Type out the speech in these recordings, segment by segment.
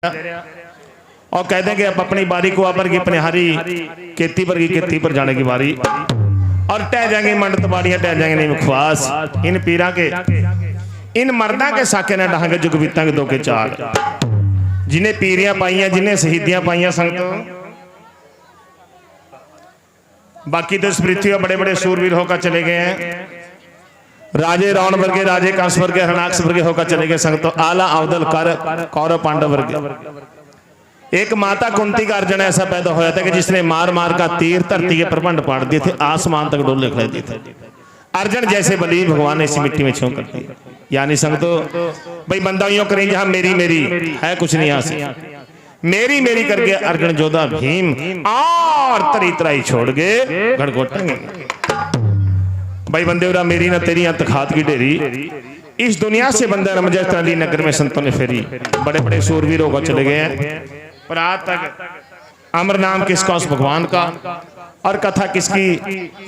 और कहते हैं कि अब अपनी बारी को पर की पनिहारी खेती पर की खेती पर जाने की बारी। और टह जाएंगे मंडत बाड़ियां, टह जाएंगे नहीं मुखवास। इन पीरा के इन मर्दा के साके ने डहांगे जुग बीता के दो के चार। जिन्हें पीरियां पाइयां, जिन्हें शहीदियां पाइयां संगत। बाकी तो इस पृथ्वी पर बड़े बड़े सूरवीर होकर चले गए हैं। राजे रावण वर्गे, राजे कंस वर्गे, हरणाक्ष वर्गे होकर चले गए संगत। आला अवदल कर कौरव पांडव वर्गे। एक माता कुंती का अर्जुन ऐसा पैदा होया था कि जिसने मार मार का तीर धरती के प्रबंध पाड़ दिए थे, आसमान तक डोले खड़े दिए थे। अर्जुन जैसे बली भगवान ने इसी मिट्टी में छू कर दिया। यानी संगतो भाई बंदा यूं करें जहां मेरी मेरी है कुछ नहीं आसी, मेरी मेरी करके अर्जुन जोधा भीम और तरी तराई छोड़ गए गड़गोटेंगे। भाई बंदे उरा मेरी ना तेरी अंत खात की ढेरी। इस दुनिया से बंदा रमजत अली नगर में संतों ने फेरी। बड़े बड़े सूरवीरों को चले गए हैं, पर आज तक अमर नाम किसका उस भगवान का और कथा किसकी?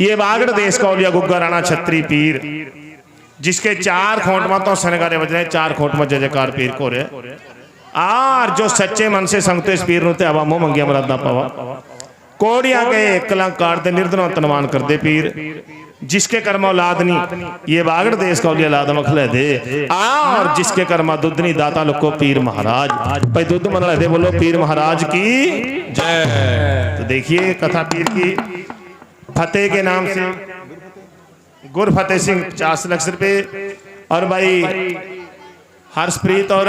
ये बागड़ देश का ओलिया गुग्गा राणा छत्री पीर, जिसके चार खोट में तो सनगारे बज रहे, चार खोट में जय जयकार पीर को रे। आर जो सच्चे मन से संगते इस पीर नुते आवा मोह मंगिया मरादा पावा। कोड़िया के कलंकार दे निर्धनों तनवान कर दे पीर, जिसके कर्म औलाद नहीं ये बागड़ देश का ओलिया लाद मखले दे। और जिसके कर्मा दुधनी दाता लोको पीर महाराज। भाई दुध मन दे बोलो पीर महाराज की जय। तो देखिए कथा पीर की फतेह के नाम से गुर फतेह सिंह 50 लाख रुपए और भाई हर्षप्रीत और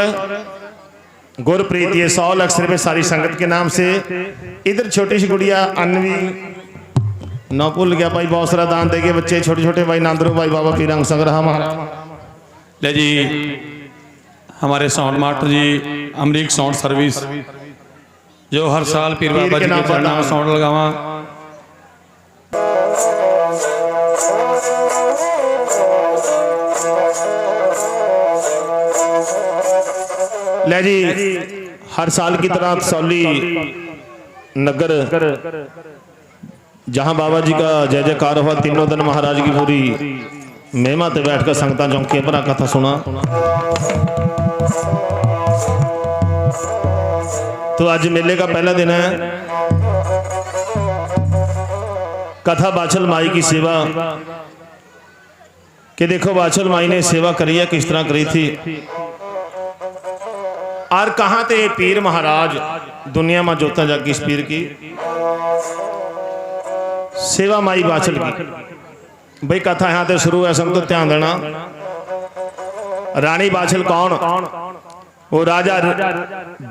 गुरप्रीत ये 100 लाख रुपए सारी संगत के नाम से। इधर छोटी सी गुड़िया अन्वी न भूल गया भाई बहुत सारा दान देके बच्चे छोटे छोटे भाई नांदरू भाई बाबा पीर अंग संग्रह महाराज ले जी। हमारे साउंड मास्टर जी अमरीक साउंड सर्विस जो हर साल पीर बाबा जी के चरणों में साउंड लगावा। ले जी हर साल की तरह सौली नगर जहां बाबा जी का जय जयकार हुआ, तीनों दिन महाराज की पूरी महिमा ते बैठकर संगतां चौंकियां भरा कथा सुना। तो आज मेले का पहला दिन है। कथा बाछल माई की सेवा कि देखो बाछल माई ने सेवा करी है, किस तरह करी थी और कहां थे पीर महाराज दुनिया में जोता जागी। इस पीर की सेवा माई बाछल की। भाई कथा यहां से शुरू है, सब तो ध्यान देना। रानी बाछल कौन? वो राजा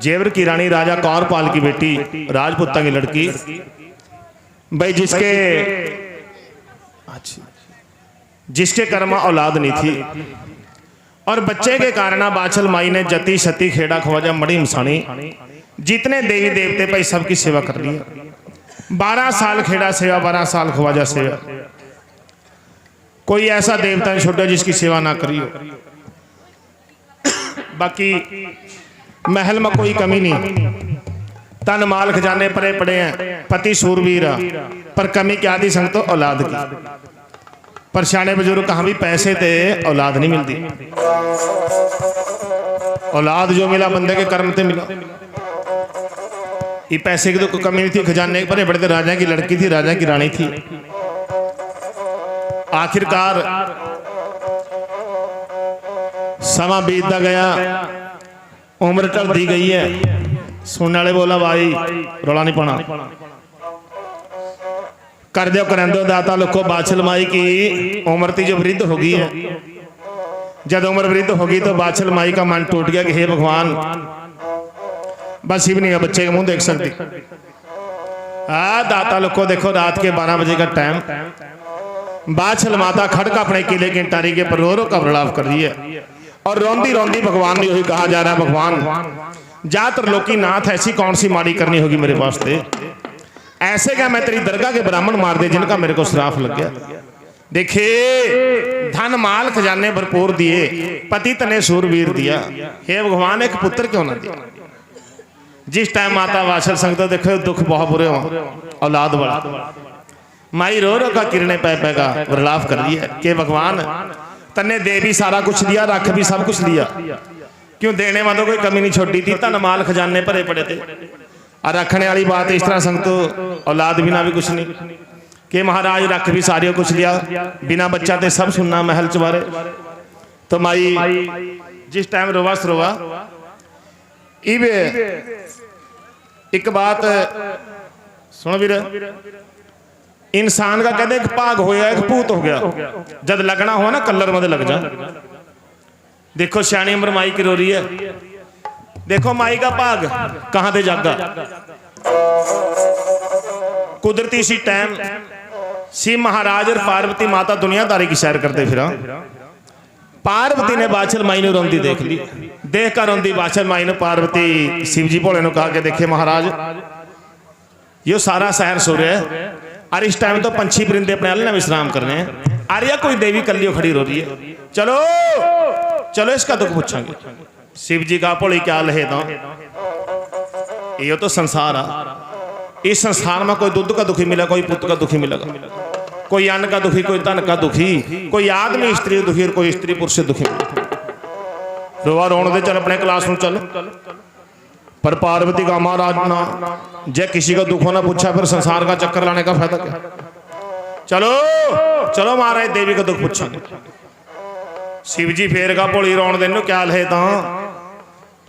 जेवर की रानी राजा कौरपाल की बेटी, राजपूता की लड़की। भाई जिसके कर्मा औलाद नहीं थी और बच्चे के कारण बाछल माई ने जति सती खेड़ा खवाजा मड़ी मसानी जितने देवी देवते भाई सबकी सेवा कर ली। 12 साल खेड़ा सेवा, 12 साल खवाजा सेवा। कोई ऐसा देवता नहीं छोड़ा जिसकी सेवा ना करी हो। बाकी महल में कोई कमी नहीं, तन माल खजाने परे पड़े हैं, पति सूरवीर, पर कमी क्या दी संगतो औलाद की। परछाने बुजुर्ग कहाँ भी पैसे थे औलाद नहीं मिलती। औलाद जो मिला बंदे के कर्म से मिला। ये पैसे की तो कोई कमी नहीं थी, खजाने के परे बड़े थे। राजा की लड़की थी, राजा की रानी थी। आखिरकार समा बीतता गया, उम्र टलती गई है। सुनने वाले बोला भाई रोला नहीं पाना, कर दो कर दो दाता लोको बाछल माई की उम्र थी जो वृद्ध हो गई है। जब उम्र वृद्ध होगी तो बाछल माई का मन टूट गया कि हे भगवान बस ही भी नहीं, बच्चे का मुंह देख सकती। दाता लोको देखो रात के 12 बजे का टाइम, बाछल माता खड़का अपने किले के टारी के पर रो का प्रलाप कर रही है और रोंदी रोंदी भगवान ने यही कहा जा रहा है, भगवान जा त्रिलोकी नाथ ऐसी कौन सी माड़ी करनी होगी मेरे वास्ते, ऐसे क्या मैं तेरी दरगाह के ब्राह्मण मार दे जिनका मेरे को श्राप लग गया। देखिए धन माल खजाने भरपूर दिए, पति तने सूरवीर दिया, हे भगवान एक पुत्र क्यों ना दिया। जिस टाइम माता वाछल संगत देखो दुख बहुत बुरे हो, औलाद बड़ा माई रो रो का किरने पै पै का प्रलाप कर रही है कि भगवान तन्ने दे भी सारा कुछ दिया, रख भी सब कुछ दिया, क्यों देने में तो कोई कमी नहीं छोड़ी थी, धन माल खजाने भरे पड़े थे। और रखने वाली बात इस तरह संगतो, औलाद बिना भी कुछ नहीं कि महाराज रख भी सारे कुछ लिया, बिना बच्चा ते सब सुनना महल चबारे। तो माई जिस टाइम रोवा सरोवा इवे एक बात सुनो वीर, इंसान का कहते एक भाग होया एक भूत हो गया, जब लगना हो ना कलर मत लग जा। देखो सियाणी उम्र माई की रो रही है, देखो माई का भाग कहां ते जागा। कुदरती सी टाइम सी महाराज और पार्वती माता दुनियादारी की सैर करते फिर पार्वती ने बाछल माई ने रोंदी देख ली, देख कर रोंदी बाछल माई ने पार्वती शिव जी भोले कहा के देखे महाराज यो सारा शहर सो रहा है और इस टाइम तो पंछी परिंदे अपने अल्लाह में विश्राम कर रहे हैं, अरे कोई देवी कलियो खड़ी रो रही है, चलो चलो इसका दुख पूछेंगे। शिव जी का भोली क्या लहे दो, ये तो संसार है, इस संसार में कोई दूध का दुखी मिला, कोई पुत्र का दुखी मिलेगा, कोई अन्न का दुखी, कोई धन का दुखी, कोई आदमी स्त्री दुखी और कोई स्त्री पुरुष से दुखी। रोवा रोन दे, चल अपने क्लास में चल। पर पार्वती का महाराज ना जय किसी का दुख होना पूछा, फिर संसार का चक्कर लाने का फायदा क्या। चलो चलो महाराज देवी का दुख पूछेंगे। शिव जी फेर का भोली रोन देने क्या है तो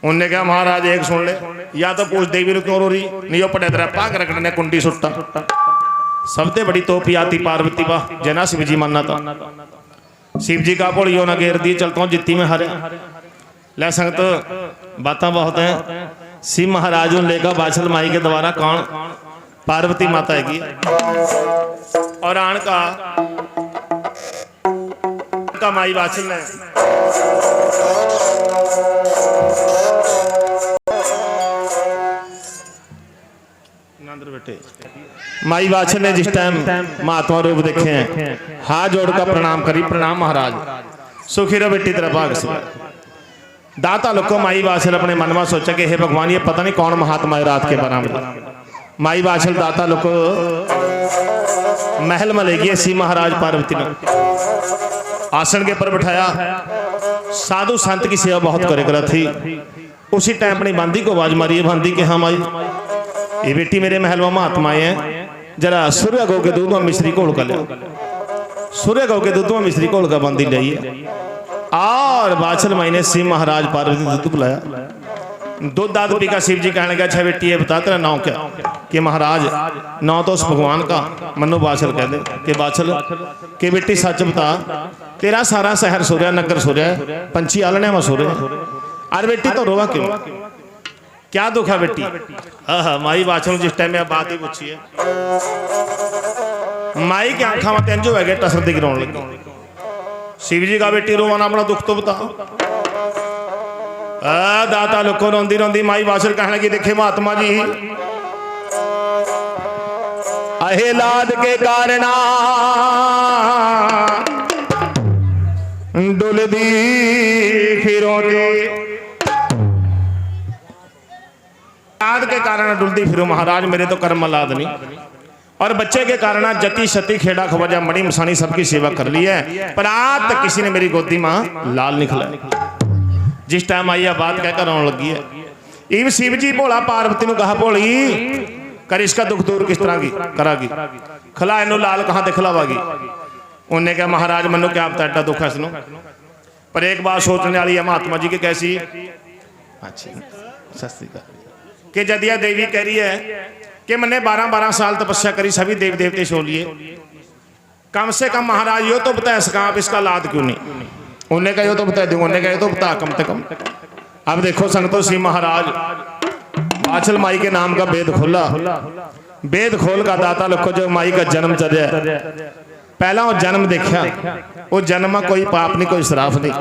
उन्हें क्या महाराज एक सुन ले, या तो पूछ देवी ने क्यों रो रही नहीं, वो पटे तेरा पाग रखने ने कुंडी सुट्टा। सबसे बड़ी तोपी आती पार्वती बा जना शिव जी मानना था। शिव जी का भोली ना घेर दी, चलता हूँ जित्ती में हारे ले संगत बातें बहुत हैं। शिव महाराज लेकर बाछल माई के द्वारा कौन पार्वती माता हैगी और आन का माई बाछल ने बेटे माई बाछल ने जिस टाइम महात्मा रूप देखे हैं, हाथ जोड़कर प्रणाम करी, प्रणाम महाराज सुखी रहो बेटी तेरा भाग से। दाता लोगों माई बाछल अपने मन में सोचा कि हे भगवान ये पता नहीं कौन महात्मा है रात के 12 बजे। माई बाछल दाता लोग महल में ले गए, सी महाराज पार्वती ने आसन के ऊपर बिठाया, साधु संत की सेवा बहुत करे थी। उसी टाइम अपनी बांदी को आवाज मारी, बांदी के हाँ माई ये बेटी मेरे महल में महात्माएं हैं, जरा सूर्य गौ के दूध में मिश्री घोल कर लिया, सूर्य गौ के दूध में मिश्री घोल का बांदी लाइए। और बाछल माई ने शिव महाराज पार्वती दूध पिलाया, दूध दाद पी का शिव जी कहने लगा अच्छा बेटी ये बता तेरा नाम क्या, कि महाराज नाम तो उस भगवान का मनु बाछल कह दे कि बाछल कि बेटी सच बता तेरा सारा शहर सो रहा, नगर सो रहा है, पंछी आलने में सो रहे हैं, अरे बेटी तो रोवा क्यों, क्या दुख है बेटी। हाँ माई बाछल जिस टाइम में बात ही पूछी है, माई की आंखा में तेंजो है टसर दिख रोन लगी। शिव जी का बेटी रोवाना अपना दुख तो बता। दाता लोग को रोंदी रोंदी माई बाछल कहने लगी देखे महात्मा जी अहेलाद के कारण डुलदी फिरों के कारण डुलदी फिरो महाराज मेरे तो कर्म लाद नहीं, और बच्चे के कारण जति सती खेड़ा खवजा मणि मसानी सबकी सेवा कर ली है, पर आज तक किसी ने मेरी गोदी में लाल निकला। जिस टाइम आई बात कहकर रोने लगी है, इव शिव जी भोला पार्वती ने कहा भोली कर इसका दुख दूर किस तरह की करागी, खिला इनू लाल कहाँ ते खिलावागी। उन्हें कहा महाराज मनु क्या पता एडा दुख है इसनों, पर एक बात सोचने वाली है महात्मा जी की कैसी अच्छी सस्ती कि जदिया देवी कह रही है कि मैंने 12-12 साल तपस्या करी, सभी देव देवते सो लिए, कम से कम महाराज यो तो बता सका आप इसका लाद क्यों नहीं। उन्हें कहा तो बता दूंगा, उन्हें कहा तो बता कम से कम। अब देखो संगतो श्री महाराज बाछल माई के नाम का वेद खोला, वेद खोल का दाता लोग जो माई का जन्म चलिया, पहला वो जन्म देखा, वो जन्म में कोई पाप नहीं कोई श्राप नहीं।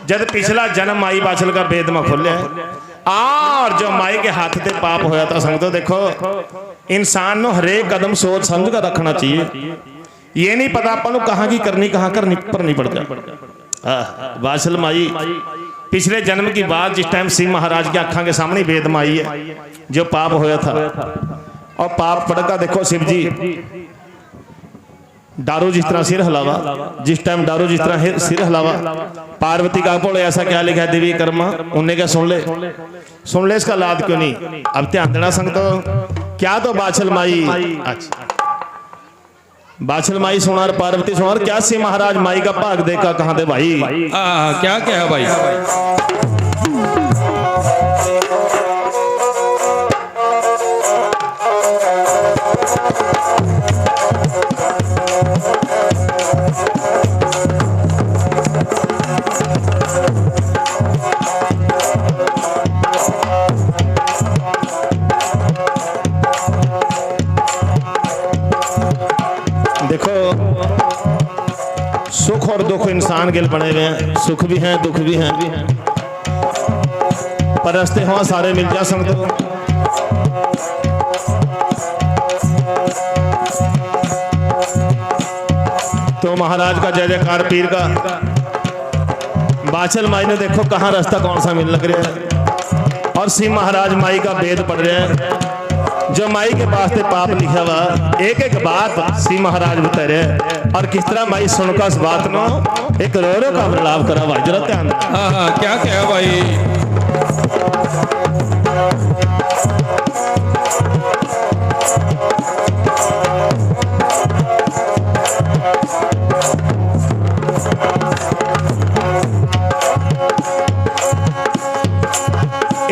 जब पिछला जन्म माई बाछल का वेद में खोलिया और जो माई के हाथ से पाप होया था संगतो देखो इंसान नो हरेक कदम सोच समझ कर रखना चाहिए, ये नहीं पता अपन कहाँ की करनी कहाँ करनी पर नहीं पड़ जाए। बाछल माई पिछले जन्म की बात जिस टाइम शिव महाराज की आंखों के सामने वेद में आई है जो पाप होया था, और पाप पड़का देखो शिव जी डारो जिस तरह सिर हलावा, जिस टाइम डारो जिस तरह सिर हलावा, पार्वती का बोले ऐसा क्या लिखा है देवी कर्मा, उनने क्या सुन ले इसका लाद क्यों नहीं। अब ध्यान देना संगतो, क्या तो बाछल माई, अच्छा बाछल माई सोनार पार्वती सोनार, क्या सी महाराज माई का भाग देखा कहां दे भाई। क्या है भाई। देखो सुख और दुख इंसान के बने हुए हैं, सुख भी हैं दुख भी हैं, पर रास्ते हुआ सारे मिल जा सकते हो। तो महाराज का जय जयकार पीर का। बाछल माई ने देखो कहाँ रास्ता कौन सा मिल लग रहा है, और सी महाराज माई का वेद पढ़ रहे हैं, जो माई के वास्ते पाप लिखा हुआ एक एक बात सी महाराज बता रहे, और किस तरह माई सुनकर इस बात नो एक रो रो का प्रलाप करा भाई, जरा ध्यान। क्या है भाई।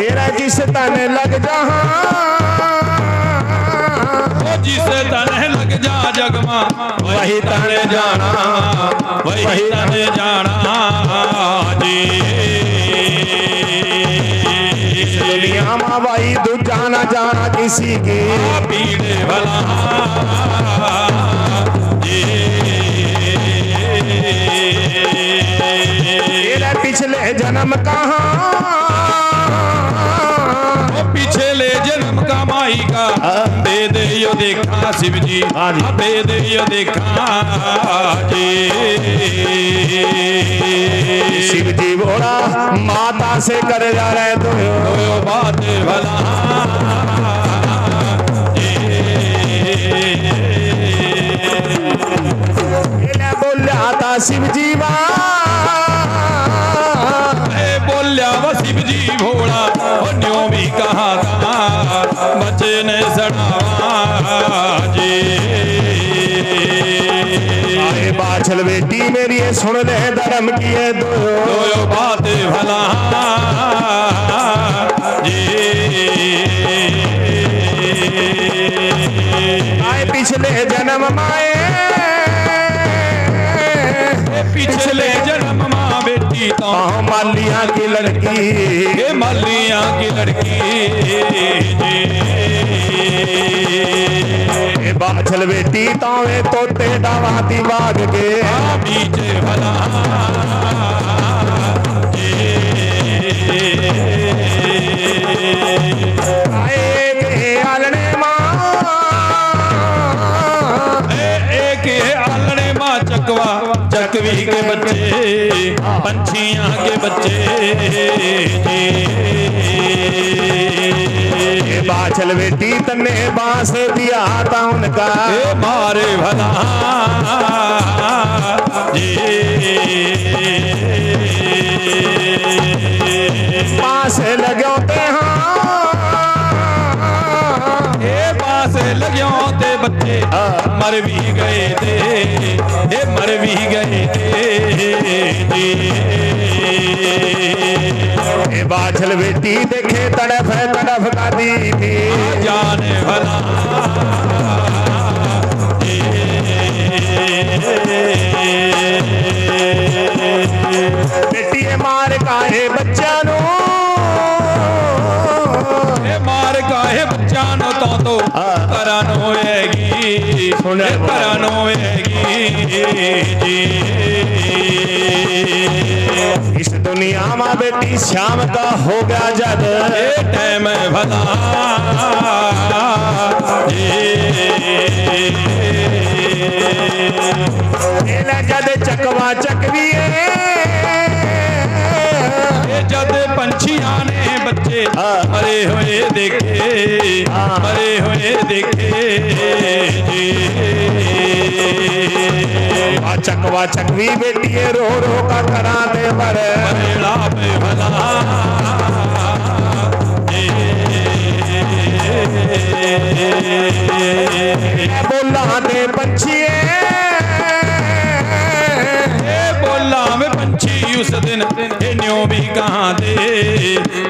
एरा जिसे ताने लग जहां, जिसे तने लग जा जगमा वही तने जाना, वही तने जाना जी। इस दुनिया में भाई दूजा न जाना किसी की, पीड़े भला जी। तेरे पिछले जन्म कहाँ, पिछले जन्म का माई का दे दे यो देखा शिव जी, दे दे यो देखा जी। शिव जी बोला माता से कर जा रहे तो बात भला बोलिया था शिव जी बोलिया वो शिव जी भोला, न्यों भी कहा था बच्चे ने सड़ा जी। आए बाछल बेटी मेरी सुन ले धर्म किए दो बात भला जी। आए पिछले जन्म माए, पिछले जन्म माँ बेटी तो मालिया की लड़की, मालिया की लड़की जी। बाछल बेटी तावे तोते डावाती बाग के बीच भला आए के आलने माँ, एक आलने माँ चकवा चकवी के बच्चे, पंछियां के बच्चे जी। बाछल बेटी तन्ने बांस दिया था उनका, मारे भला जी। पास लगो ते पास लग्यो ते बच्चे मर भी गए थे, मर भी गए थे जी। बाछल बेटी देखे तड़फ तड़फ का दी थी, जाने भला बेटी मार काहे बच्चा नो, मार काहे बच्चा नो तो करन होएगी, करन होएगी जी। इस दुनिया में बेटी श्याम का हो गया जद टाइम भला जद चकवा चकवी जद पंछियां ने बच्चे मरे हुए देखे, मरे हुए देखे जी। चकवा चकवी बेटिए रो रो का करा दे बड़े बरेड़ा पे भला बोला दे पंछिए बोला में पंछी उस दिन न्यो भी कहाँ दे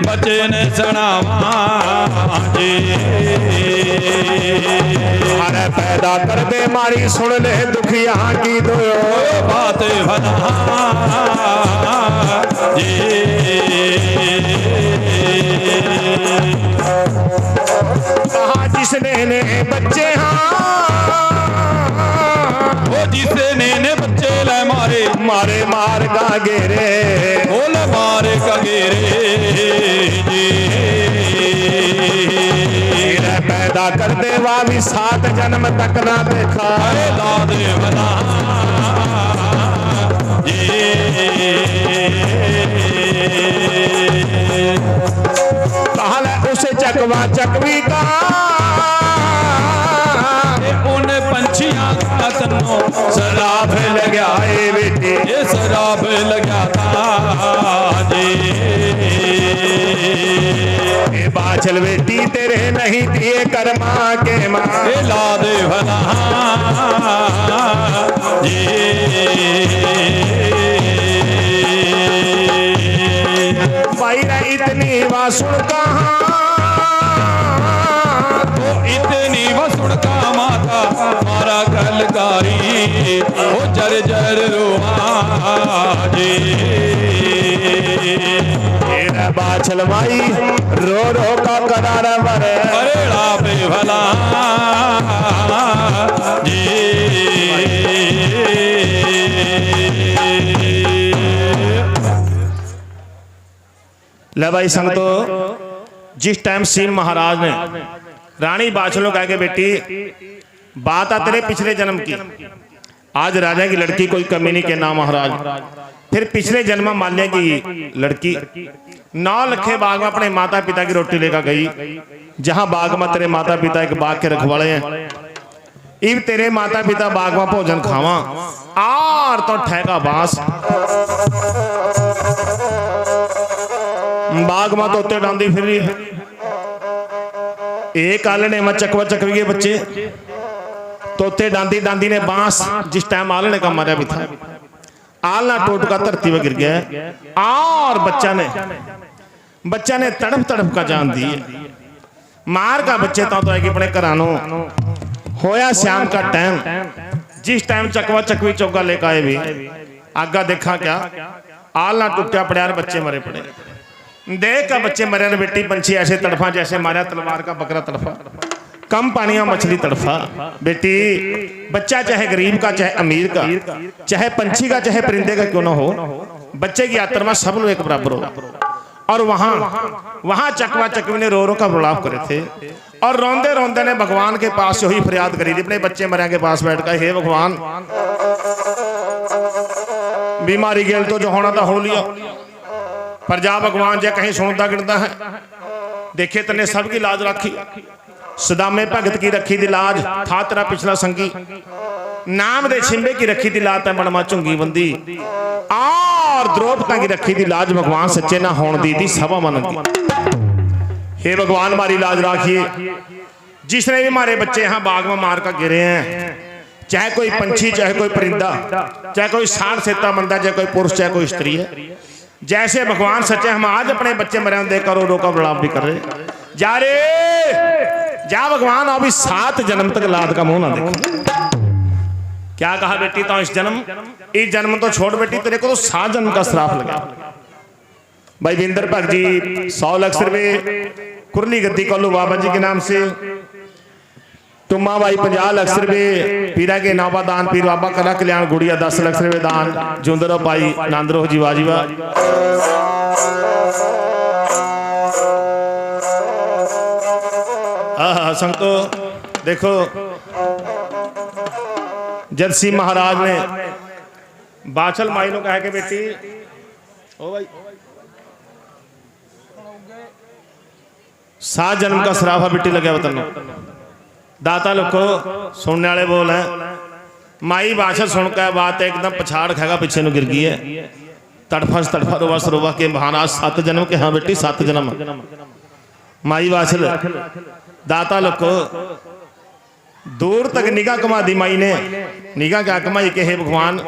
बचे ने सड़ावा अरे पैदा कर दे मारी सुन ले दुखिया की दो बात भला कहा जिसने ने बच्चे वो जिसने ने बच्चे ले मारे मारे मार का गेरे बोल मारे का गेरे पैदा कर दे वा भी 7 जन्म तक ना देखा ला दे भला कहा उसे चकवा चकवी का उन पंछियां का तन्नो शराब लगा बेटे ये शराब लगा था बाछल बेटी तेरे नहीं दिए कर्मा के माँ ला दे भला भाई इतनी वासुड़ कहाँ तो इतनी वसुड़ का माता मारा कलकारी वो जर जर रोमाजे बाछल माई रो रो का करार मरे बरेड़ा पे भला ले भाई संगतो जिस टाइम सिंह महाराज ने रानी बाछलो कह के बेटी बात आ तेरे पिछले जन्म की आज राजा की लड़की कोई कमी नहीं के ना महाराज फिर पिछले जन्म में माल्या की लड़की 9 लखे बाग में अपने माता पिता की रोटी लेकर गई जहां बाग में तेरे माता पिता एक बाग के रखवाले हैं इब तेरे माता पिता बाग में भोजन खावा और तो ठेका बांस बाग में तोते डांदी फिर रही है एक आलने में चकवा चकवी के बच्चे तोते डांदी डांदी ने बांस जिस टाइम आलने का मारा भी था आलना टूट का धरती में गिर गया और बच्चा ने तड़प तड़प का जान दी मार का बच्चे तो है कि अपने घरानो होया शाम का टाइम जिस टाइम चकवा चकवी चौका लेकर आए भी आगा देखा क्या आलना टूटा पड़ा बच्चे मरे पड़े देख का बच्चे मरे ने बेटी पंछी ऐसे तड़फा जैसे मारा तलवार का बकरा तड़फा कम पानिया मछली तड़फा बेटी बच्चा चाहे गरीब का चाहे अमीर का चाहे पंछी का चाहे परिंदे का क्यों ना हो बच्चे की आत्मा सब लोग एक बराबर हो और वहां चकवा चकवी ने रो रो का विलाप करे थे और रोंदे रोंदे ने भगवान के पास यही फरियाद करी थी अपने बच्चे मरिया के पास बैठ कर हे भगवान बीमारी गेल तो जो होना था हो लिया पर जा भगवान जे कहीं सुनता गिनता है देखे तने सबकी लाज रखी सदामे भगत की रखी दी लाज था तेरा पिछला संगी नाम दे छिंबे की रखी दी लाज बड़मा झुंगी बंदी और द्रौपदी की रखी दी लाज भगवान सच्चे ना होने दी थी सभा मन दी हे भगवान हमारी लाज राखिए जिसने भी हमारे बच्चे यहाँ बाग में मार कर गिरे हैं चाहे कोई पंछी चाहे कोई परिंदा चाहे कोई सांड सेता बंदा चाहे कोई पुरुष चाहे कोई स्त्री है जैसे भगवान सच्चे हम आज अपने बच्चे मरे देखकर रो का विलाप भी कर रहे जा रे जा भगवान अभी 7 जन्म तक लाद का मुंह ना देखो क्या कहा बेटी तो इस जन्म तो छोड़ बेटी तेरे को तो 7 जन्म का श्राप लगा भाई विंदर भगत जी 100 लाख रुपए कुरली गद्दी कोलू बाबा जी के नाम से तुम्मा भाई 50 लाख रुपए पीरा के नावा दान पीर बाबा कला कल्याण गुड़िया 10 लाख रुपए दान जुंदरो पाई नांदरो जी वाजीवा संतो देखो जब सिंह महाराज ने बाछल माई नो कहा के बेटी ओ भाई 7 जन्म का श्राप बेटी लगे बताना दाता लोग को सुनने वाले बोल हैं माई बाछल सुनकर बात एकदम पछाड़ खाएगा, पीछे नु गिर गई है। तड़फस तड़फा रोवा सरोवा के महाराज 7 जन्म के, हाँ बेटी 7 जन्म। माई बाछल दाता लोग दूर तक निगाह कमा दी माई ने। निगाह क्या कमाई के हे भगवान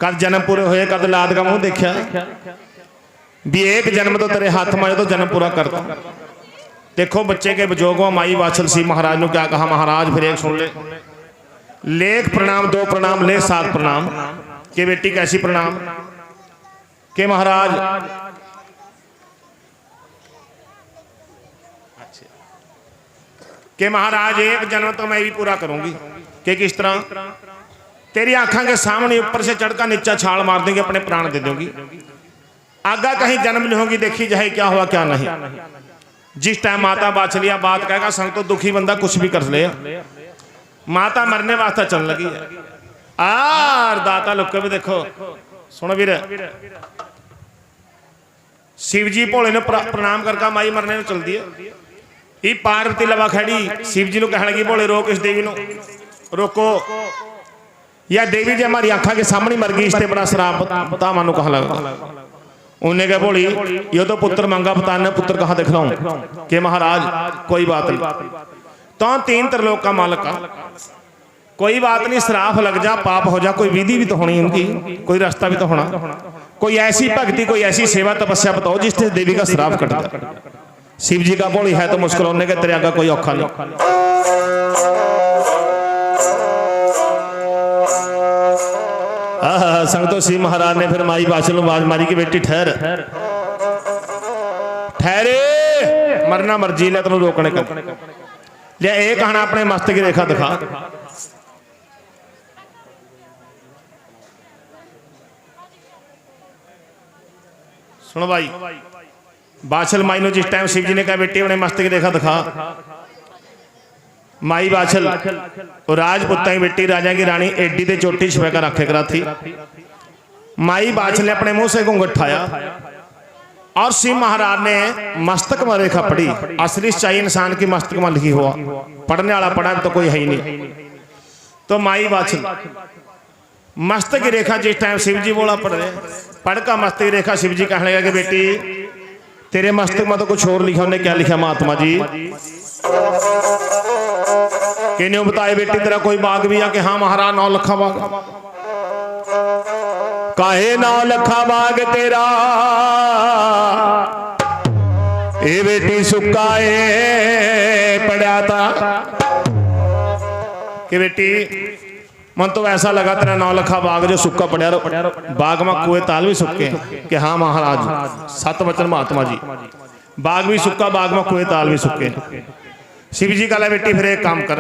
कद जन्म पूरे होए, कद लाद का मुंह देखा भी एक जन्म तो तेरे हाथ में तो जन्म पूरा करता। देखो बच्चे के विजोग में माई बाछल सी महाराज ने क्या कहा। महाराज फिर एक सुन ले, लेख प्रणाम 2 प्रणाम ले 7 प्रणाम के बेटी कैसी प्रणाम के महाराज के महाराज एक जन्म तो मैं भी पूरा करूंगी। कि किस तरह? तेरी आंखों के सामने ऊपर से चढ़कर नीचा छाल मार देंगे, अपने प्राण दे दूंगी। आगा कहीं जन्म नहीं होगी, देखी जाए क्या हुआ क्या नहीं। जिस टाइम माता बाछलिया बात कहेगा संग तो दुखी बंदा कुछ भी कर ले। माता मरने वास्ते चल लगी है। आर दाता लोग भी देखो सुनो वीर, शिव जी भोले ने प्रणाम करके माई मरने में चल दी है। ये पार्वती लवा खड़ी शिव जी कह लगी भोले रोक इस देवी नो, रोको या देवी जी हमारी आंखों के सामने मर गई, इससे बड़ा श्राप बता मानो कहा लगा। उन्हें कहा बोली ये तो पुत्र मांगा, बताने पुत्र कहाँ दिख रहा हूं कि महाराज कोई बात नहीं, तो 3 त्रिलोक का मालिक का कोई बात नहीं, श्राप लग जा पाप हो जा, कोई विधि भी तो होनी उनकी, कोई रास्ता भी तो होना, कोई ऐसी भक्ति कोई ऐसी सेवा तपस्या बताओ जिससे देवी का श्राप कट जाए। शिव जी का बोली है तो मुश्किल होने के तेरे आगे कोई औखा नहीं। संतोषी महाराज ने फिर माई बाछल आवाज मारी की बेटी ठहर ठहरे, मरना मर्जी ले तेन रोकने का लिया। एक कहना अपने मस्त की रेखा दिखा। सुनो भाई, बाछल माई ने जिस टाइम शिव जी ने कहा बेटी अपने मस्त की रेखा दिखा, माई बाछल और राजपुता की बेटी राजा की रानी एडी ते चोटी छुपा रखे करा थी। माई बाछल ने अपने मुंह से घूंघट उठाया और शिव महाराज ने मस्तक में रेखा पढ़ी। असली चाहिए इंसान की मस्तक में लिखी हुआ, पढ़ने वाला पढ़ा तो कोई है ही नहीं। तो माई बाछल मस्तक की रेखा जिस टाइम शिव जी बोला पढ़ रहे, पढ़ का मस्तक की रेखा शिव जी कहने लगे कि बेटी तेरे मस्तक में तो कुछ और लिखा। उन्हें क्या लिखा महात्मा जी कि नहीं बताए बेटी तेरा कोई बाग भी है कि हाँ महाराज 9 लखा बाग। काहे 9 लखा बाग तेरा ए बेटी सुकाए पड़ा था कि बेटी मन तो ऐसा लगा तेरा 9 लखा बाग जो सुक्का पड़ा बाग में कुएं ताल भी सुक्के कि हाँ महाराज 7 वचन महात्मा जी, बाग भी सुक्का बाग में कुएं ताल भी सुक्के। शिव जी का बेटी फिर एक काम कर,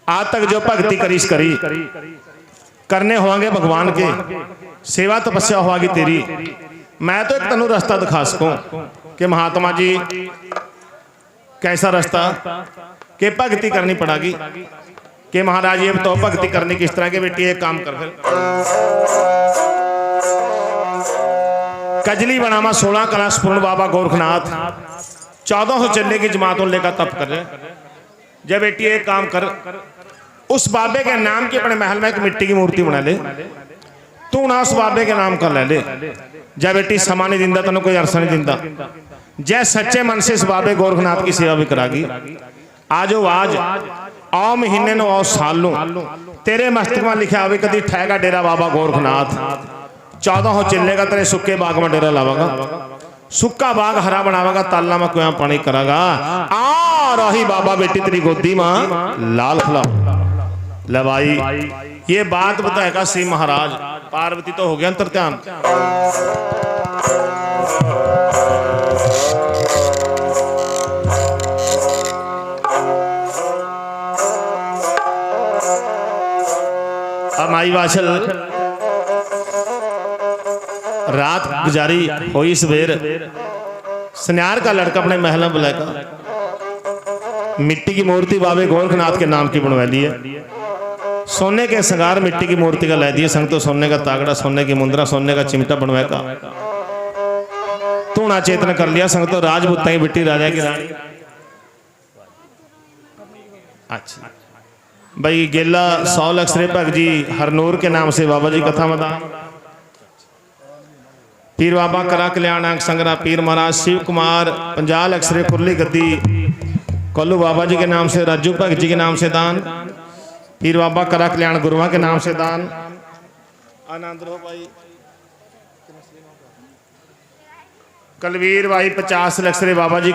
आज तक जो भक्ति करीस करी करने होंगे भगवान के, सेवा तपस्या होगी तेरी। मैं तो एक तेनों रास्ता दिखा सकूं कि महात्मा जी कैसा रास्ता कि भक्ति करनी पड़ेगी। कि महाराज ये तो भक्ति करनी किस तरह के बेटी, एक काम कर फिर कजली बनामा 16 कलश पूर्ण बाबा गोरखनाथ 1400 चलने की जमातों लेकर तप कर रहे। जब बेटी एक काम कर, उस बाबे के नाम की अपने महल में एक मिट्टी की मूर्ति बना ले, तू ना उस बाबे के नाम का ले ले। जब बेटी समा नहीं दिंदा तेन कोई अरसा नहीं दिंदा, जय सच्चे मन से इस बाबे गोरखनाथ की सेवा भी करागी। आजो आज आओ महीने नो आओ साल नो तेरे मस्तक में लिखा आवे कदी ठहगा डेरा बाबा गोरखनाथ 1400 चिल्लेगा तेरे सुक्के बाग में डेरा लावागा, सुक्का बाग हरा बनावागा, ताला में कुआं पानी करागा। आ रही बाबा बेटी तेरी गोदी में लाल खिला लवाई। ये बात बताएगा शिव महाराज। पार्वती तो हो गया अंतर ध्यान। अब माई बाछल रात गुजारी हुई सवेर, सन्यार का लड़का अपने महल में बुलाएगा। मिट्टी की मूर्ति बाबे गोरखनाथ के नाम की बनवा ली है। सोने के श्रृंगार मिट्टी की मूर्ति का ला दिए संग, तो सोने का तागड़ा, सोने की मुंद्रा, सोने का चिमटा बनवाएगा। तूणा चेतन कर लिया संग, तो राजपूता की बेटी राजा की रानी। अच्छा भाई गेला 100 लक्ष्रे भग जी हरनूर के नाम से बाबा जी कथा मैदान। पीर बाबा करा कल्याण अंग संगरा पीर महाराज शिव कुमार 50 लक्ष्रे पुरली गद्दी कोल्लू बाबा जी के नाम से राजू भगत जी के नाम से दान। पीर बाबा करा कल्याण गुरुआ के नाम से दान। आनंद लो भाई। कलवीर भाई 50 लक्ष्रे बाबा जी।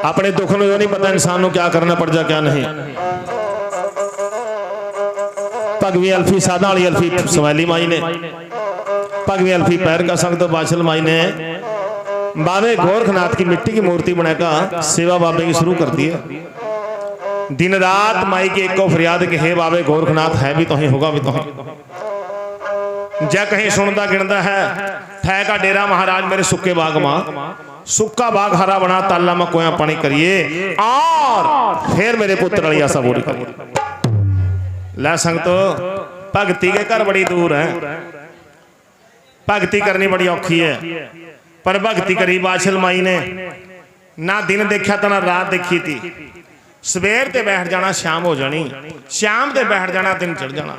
अपने दुख में नहीं पता इंसान को क्या करना पड़ जा क्या नहीं। भगवी अल्फी सादा वाली अल्फी समैली माई ने, भगवी अल्फी पैर का संग तो बाछल माई ने बाबे गोरखनाथ की मिट्टी की मूर्ति बनाकर सेवा बाबे की शुरू कर दी है। दिन रात माई की एक को फरियाद के हे बाबे गोरखनाथ है भी तो ही होगा भी तो ही। जै कहीं सुनता गिनता है ठै का डेरा महाराज मेरे सुक्के बाग मां, सुक्का बाग हरा बना ताला में कोया पानी करिए और फिर मेरे पुत्र वाली आशा पूरी करिए। लै संग तो भगती के घर बड़ी दूर है, भगती करनी बड़ी औखी है, पर भगती करी बाछल माई ने। ना दिन देखा तो ना रात देखी थी। सवेर ते बैठ जाना शाम हो जानी, शाम ते बैठ जाना दिन चढ़ जाना।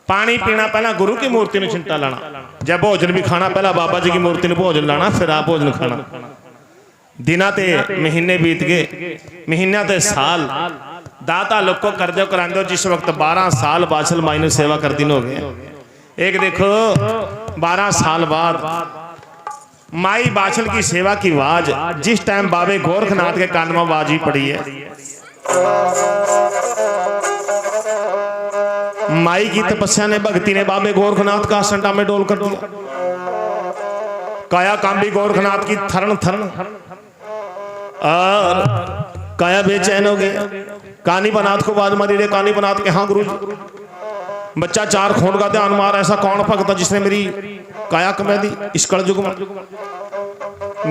पानी पीना पहला गुरु की मूर्ति में चिंता लाना, जब भोजन भी खाना पहला बाबा जी की मूर्ति में भोजन लाना, फिर आप भोजन खाना। दिना ते महीने बीत गए, महीना ते साल। दाता लोग को कर दो करा दो। जिस वक्त 12 साल बाछल माई ने सेवा कर दिन हो गए। एक देखो 12 साल बाद माई बाछल की सेवा की आवाज जिस टाइम बाबे गोरखनाथ के कान में आवाज ही पड़ी है, माई की तपस्या ने भक्ति ने बाबे गोरखनाथ का संडा में डोल कर दिया। काया कांबी गोरखनाथ की थरण थरण और काया बेचैन हो गया। कानी बनाथ को बाज मारी रे कानी बनाथ के हाँ गुरु जी। बच्चा 4 खून का ध्यान मार, ऐसा कौन भगत जिसने मेरी काया कमा दी इस कल युग में।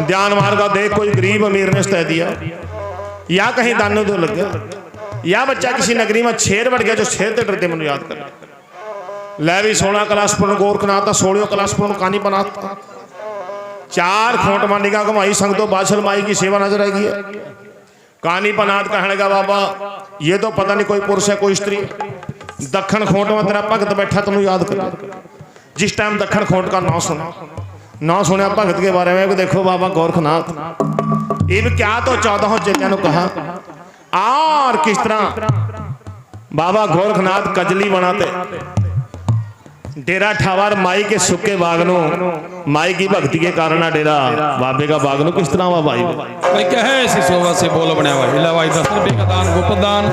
ध्यान मार का देख कोई गरीब अमीर ने तय दिया या कहीं दानों तो लग गया या बच्चा किसी नगरी में शेर बढ़ गया जो शेर ते डरते मैंने याद कर। लै भी 16 क्लास पूर्ण गोरखनाथ 16 क्लास पूर्ण कानी बनाथ 4 खोट मानिका कमाई संग तो बाछल माई की सेवा नजर आएगी। कानी पनाथ कहने का बाबा ये तो पता नहीं कोई पुरुष है कोई स्त्री। दखन खोट में तेरा भगत बैठा तुम याद कर। जिस टाइम दखन खोट का नाम सुना भगत के बारे में देखो बाबा गोरखनाथ इब क्या तो 14 चेलियां कहा और किस तरह बाबा गोरखनाथ कजली बनाते डेरा ठावर माई के सुके बागनों माई की भक्ति के कारण डेरा बाबे का बागनों किस तरह हुआ भाई भाई क्या है ऐसी शोभा से बोल बना हुआ हिला भाई 10 रुपये का दान गुप्त दान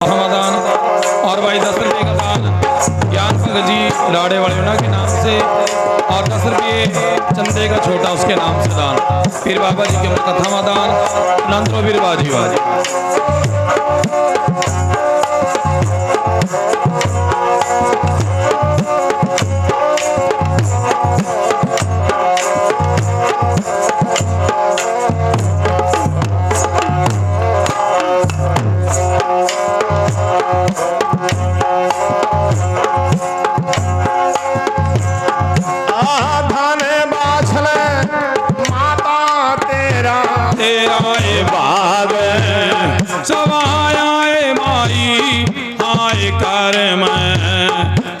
महादान और भाई 10 रुपये का दान ज्ञान भगत जी लाड़े वाले उना के नाम से और 10 रुपये चंदे का छोटा उसके नाम से दान। फिर बाबा जी के कथा दान नंदो वीर बाजी बाजी।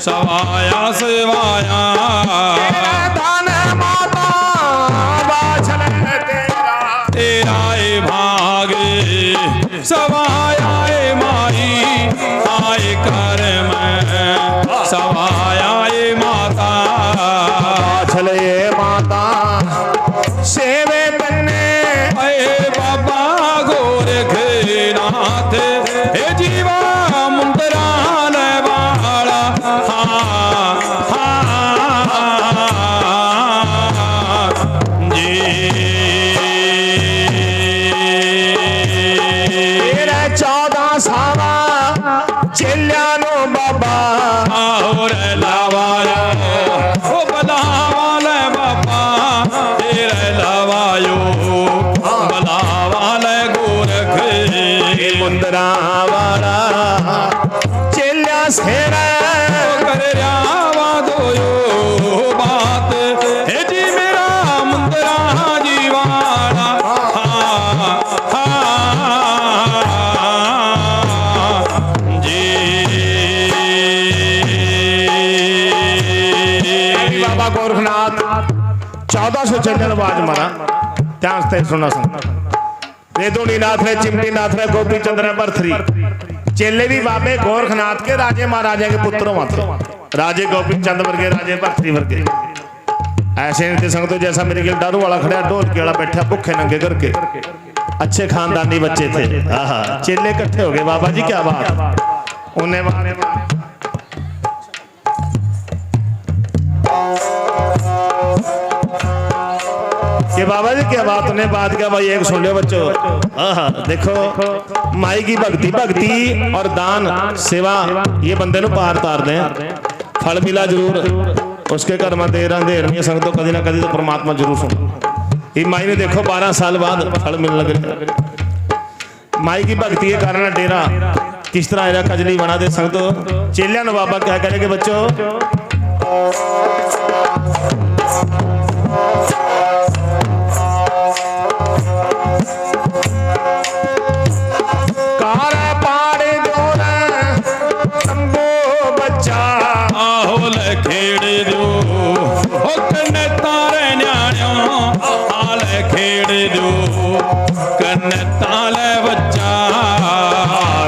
सवाया सेवाया धन माता बाछल तेरा ए भागे सवाया ए माई आए कर मैं सवाया ए माता बाछल ए माता सेवे बन्ने ए बाबा गोरखनाथ हे जीवा मुंदरा 1400 चेले ने आवाज मारा, ध्यान से सुनना संग। वेदोनी नाथ रे, चिमटी नाथ रे, गोपी चंद्र बरथरी, चेले भी बाबे गोरखनाथ के राजे महाराजा के पुत्रों मात्र, राजे गोपी चंद वर्गे, राजे बरथरी वर्गे। ऐसे नहीं संगतो जैसा मेरे गिल दारू वाला खड़ा, ढोल के वाला बैठा, भुखे नंगे करके, अच्छे खानदानी बच्चे थे। आहा, चेले इकट्ठे हो गए, बाबा जी क्या बात। उन्हें कि बाबा जी क्या बात, उन्हें बात क्या भाई, एक सुन लो बच्चों। आहा, देखो माई की भक्ति, भक्ति और दान सेवा ये बंदे नु पार तार दें, फल मिला जरूर। उसके घर में देर अंधेर नहीं संगतो, कभी ना कभी तो परमात्मा जरूर सुन। ये माई ने देखो 12 साल बाद फल मिलने लगे। माई की भक्ति के कारण डेरा किस तरह आया कजली बना दे संगतो। चेलिया ने बाबा क्या करेंगे बच्चों,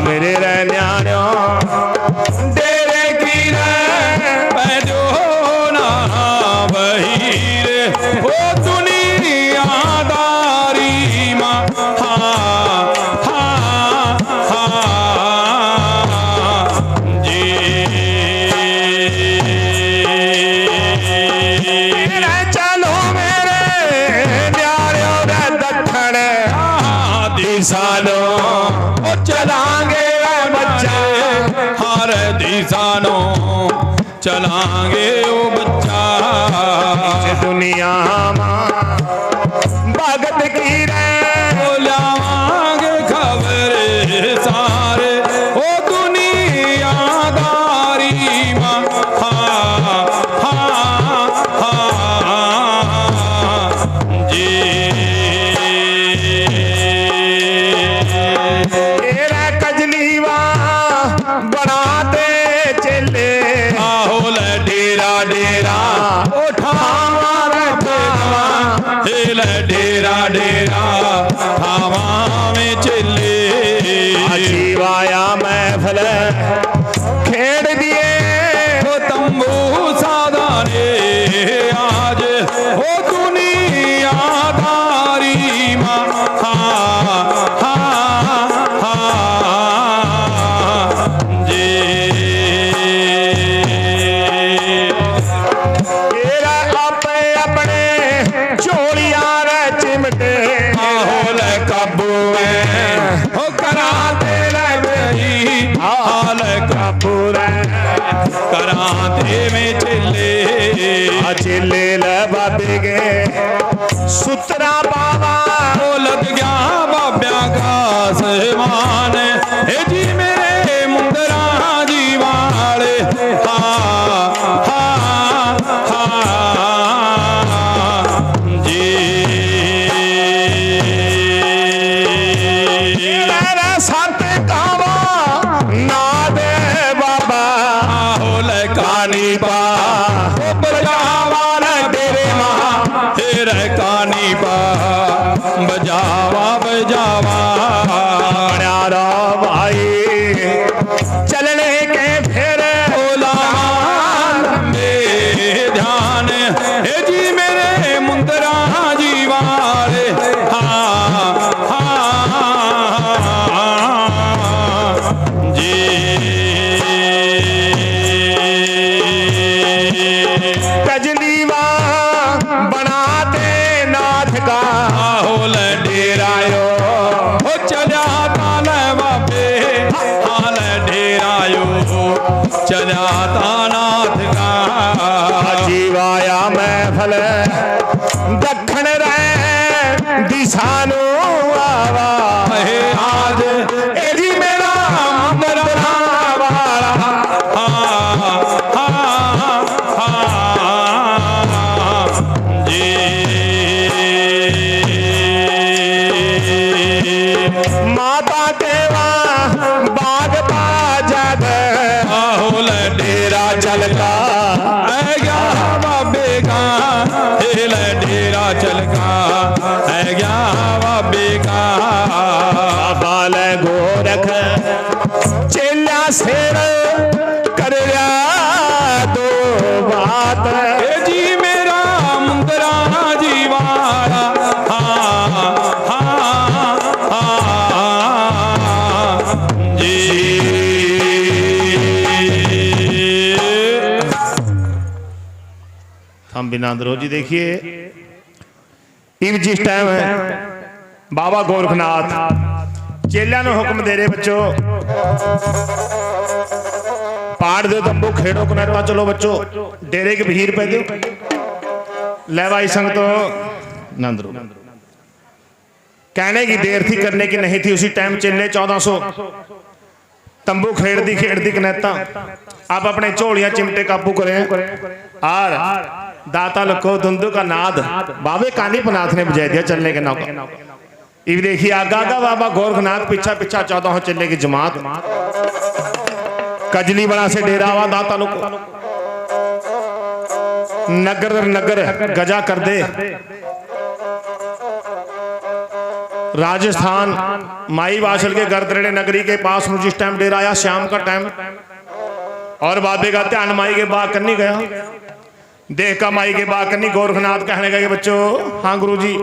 मेरे रहन्याणो डेरे की पैदो ना बहीर ओ दुनियादारी माँ। जी चलो मेरे न्याणो दखण दिशानो चलांगे बच्चा, हर दिशानो चलांगे ओ बच्चा। दुनिया भगत की रे लावांगे खबर सारे ओ दुनियादारी माँ। डेरा थावा में चले जीवाया महफल खेड़ दिए वो तंबू सादारे आज हो दुनियादारी माँ। जी अपने चोलिया कराते में चिल्ले बाबे के सुतरा बाबा लग गया बाब्या का सहमान हे जी मेरे मुंदरा जी वाले। जी सत कावा नाद बाबा कानी पा बजावा तेरे माँ तेरे कानी पा बजावा बजावा न्यारा भाई चलने के फिर में ध्यान हे जी मेरे मुंदरा जी वाले। कजलीवा बनाते नाथ का होल डेरायो हो चला ताल बाबे हाल डेरायो चला नाथ का। जीवाया महफल दखण रहे दिशानो आवा है आज ए जी मेरा मुंदरा वाला। माता देवा बाग बाजद होल डेरा चलता बाबे का बाचल का है गया बाबे का। बाल गोरख चेला शेर कर दो बात जी मेरा मुंदरा जीवारा जी। हम बिना अंदरो जी देखिए इब जिस टाइम बाबा गोरखनाथ चेलिया ने हुक्म दे रहे बच्चों पाड़ दो तंबू खेड़ो कनेता चलो बच्चों डेरे के भीड़ पे दो ले भाई संग तो नंदरो कहने की देर थी करने की नहीं थी। उसी टाइम चेले 1400 तंबू खेड़ती कनेता आप अपने झोलियां चिमटे काबू करें और दाता लखो धुंधु का नाद बाबे कानीपनाथ ने बजाय दिया चलने के नौका। इब देखिए आगा आगा बाबा गोरखनाथ पीछा पीछा 14 चलने की जमात कजली बड़ा से डेरा हुआ दाता लोग नगर नगर गजा कर दे। राजस्थान माई बाछल के गर्दरेड़े नगरी के पास में जिस टाइम डेरा आया शाम का टाइम और बाबे का ध्यान माई के बाग करनी गया देख का माई के बाग करनी गोरखनाथ कहने गए बच्चों हाँ गुरुजी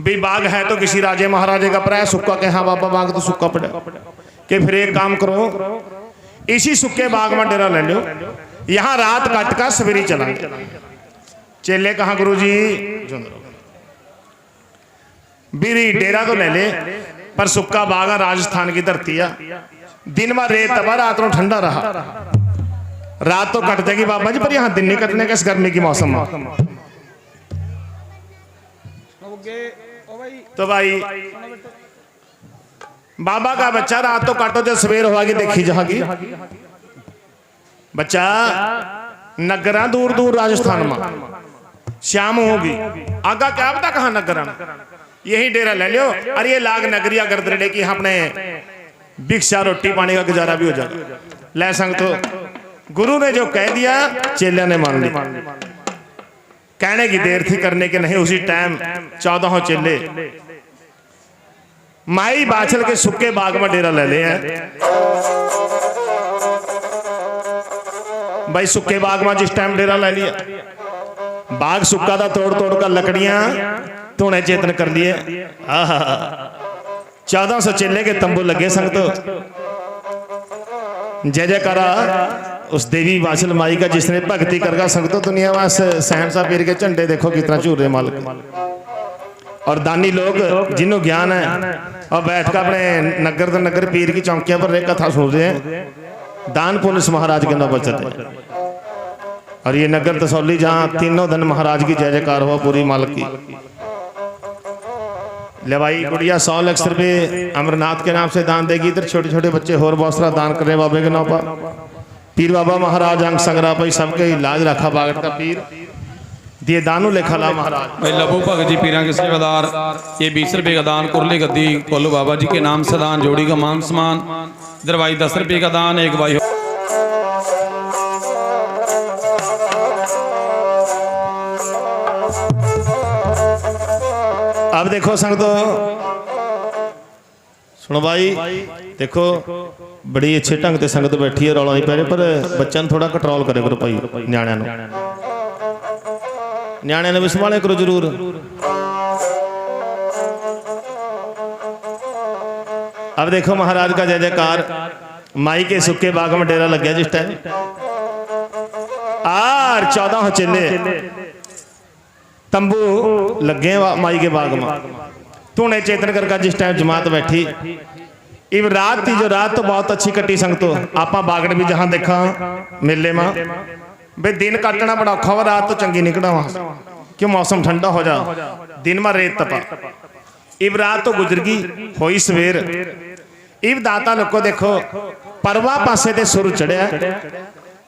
भी बाग है तो किसी राजे महाराजे का प्राय सुक्का के हाँ बाबा बाग तो सुक्का पड़ा कि फिर एक काम करो इसी सुक्के बाग में डेरा ले लो यहाँ रात काट का सवेरी चला। चेले कहा गुरुजी बीरी डेरा तो ले ले पर सुक्का बाग है राजस्थान की धरती है दिन में रेत तबा रात में ठंडा रहा रात तो कट जाएगी बाबा जी पर यहाँ दिन नहीं कटने का इस गर्मी की मौसम में। तो भाई बाबा का बच्चा रात तो काटो जब सवेर होगी देखी जाएगी बच्चा नगरा दूर दूर राजस्थान में शाम होगी आगा क्या पता कहाँ नगरा यही डेरा ले लो अरे ये लाग नगरिया गर्दरेडे की अपने भिक्षा रोटी पानी का गुजारा भी हो जाएगा। ले संग तो गुरु ने जो कह दिया चेलिया ने मान लिया कहने की देर थी करने के नहीं। उसी टाइम 14 चेले माई बाछल के सुक्के बाग में डेरा ले ले हैं भाई सुक्के बाग में जिस टाइम डेरा ले लिया बाग सुक्का था तोड़ तोड़ कर लकड़ियां तोड़े चेतन कर लिए 1400 चेले के तंबू लगे संग तो जय जयकारा उस देवी बाछल माई का जिसने भक्ति करगा संग तो दुनिया में सहनसा पीर के झंडे देखो कितना झूरे मालिक और दानी लोग जिन्हों ज्ञान है और बैठ कर अपने नगर तो नगर पीर की चौकियां पर एक कथा सुन रहे हैं दान पुलिस महाराज के नौबत चलते और ये नगर तसौली जहाँ तीनों दिन महाराज की जय जयकार हुआ पूरी मालिक की। ले भाई गुड़िया 100 लाख रुपए अमरनाथ के नाम से दान देगी इधर छोटे छोटे बच्चे होर बहुत सारा दान कर रहे बाबे के नाम पर पीर बाबा महाराज अंग संग्रह भाई सबके इलाज रखा बागट का पीर दिए दानू लेखा ला महाराज भाई लबू भगत जी पीरा के सेवादार ये 20 रुपए का दान कुरली गद्दी कोल्लू बाबा जी के नाम से दान जोड़ी का मान सम्मान इधर भाई 10 रुपए का दान एक भाई। अब देखो संग तो सुनो भाई देखो बड़ी अच्छे ढंग से संगत बैठी है रौला नहीं पै रहे पर बच्चों थोड़ा कंट्रोल करे करो भाई न्याणिया ने भी संभाले करो जरूर। अब देखो महाराज का जय जयकार माई के सुक्के बाग में डेरा लग गया जिस टाइम आर 14 चेले तंबू लगे माई के बाग में तूने चेतन करके जिस टाइम जमात बैठी इब रात थी जो रात तो बहुत अच्छी कटी संग तो आपा बागड़ भी जहां देखा मेले में भाई दिन काटना बड़ा औखा हुआ रात तो चंगी निकला वहां क्यों मौसम ठंडा हो जा दिन में रेत तपा इब रात तो गुजर गई होई सवेर इब दाता लोग को देखो परवा पासे ते सुर चढ़िया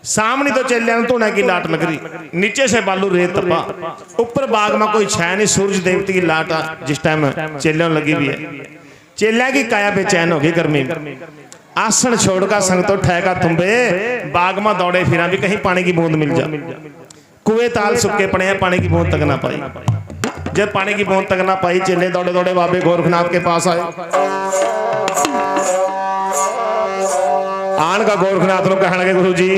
सामने तो चेलिया धोने की लाट लग रही नीचे से बालू रेत तपा ऊपर बाग में कोई छाया नहीं सूरज देवती की लाट जिस टाइम चेलिया लगी हुई है चेलिया की काया बेचैन होगी गर्मी में आसन छोड़कर संग तो ठहका तुम्बे बाग में दौड़े फिरा भी कहीं पानी की बूंद मिल जा कुएं ताल सुक्के पड़े हैं पानी की बूंद तक ना पाई जब पानी की बूंद तक ना पाई, चेले दौड़े दौड़े बाबे गोरखनाथ के पास आए। आन का गोरखनाथ को कहने लगे, गुरु जी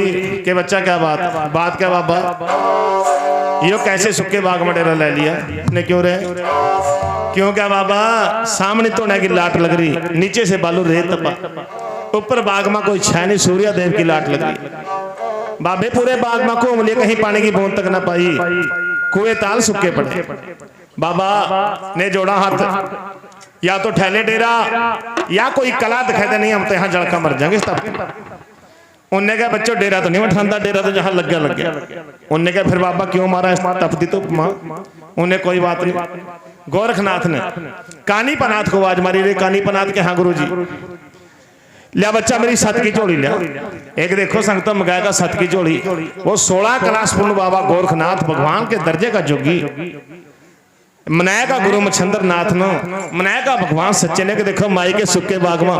के बच्चा क्या बात क्या बाबा, यो कैसे सुक्के बाग में डेरा ले लिया ने, क्यों रे, क्यों क्या बाबा, सामने तो की लाट लग रही, नीचे से बालू रेत तपा, ऊपर बाग में कोई छह नहीं, सूर्य देव की लाट लग रही। बाबे पूरे बाग में घूम लिए, कहीं पानी की बूंद तक ना पाई, कुएं ताल सुक्के पड़े। बाबा ने जोड़ा हाथ, या तो ठहले डेरा या कोई कला दिखाई दे, नहीं हम तो यहाँ जड़का मर जाएंगे तब। उनने कहा बच्चों डेरा तो नहीं उठाता, डेरा तो जहां लग गया। उनने कहा फिर बाबा क्यों मारा इस तपती तो मां, उन्हें कोई बात नहीं। गोरखनाथ ने कानी पनाथ को आवाज मारी, रे कानी पनाथ के हाँ गुरु जी, लिया बच्चा मेरी सत की झोली लिया। एक देखो संगत मंगाएगा सत की झोली, वो 16 क्लास पूर्ण बाबा गोरखनाथ भगवान के दर्जे का जोगी, मनाएगा गुरु मच्छंद्र नाथ नो, मनाएगा भगवान सच्चे ने। देखो माई के सुक्के बाग में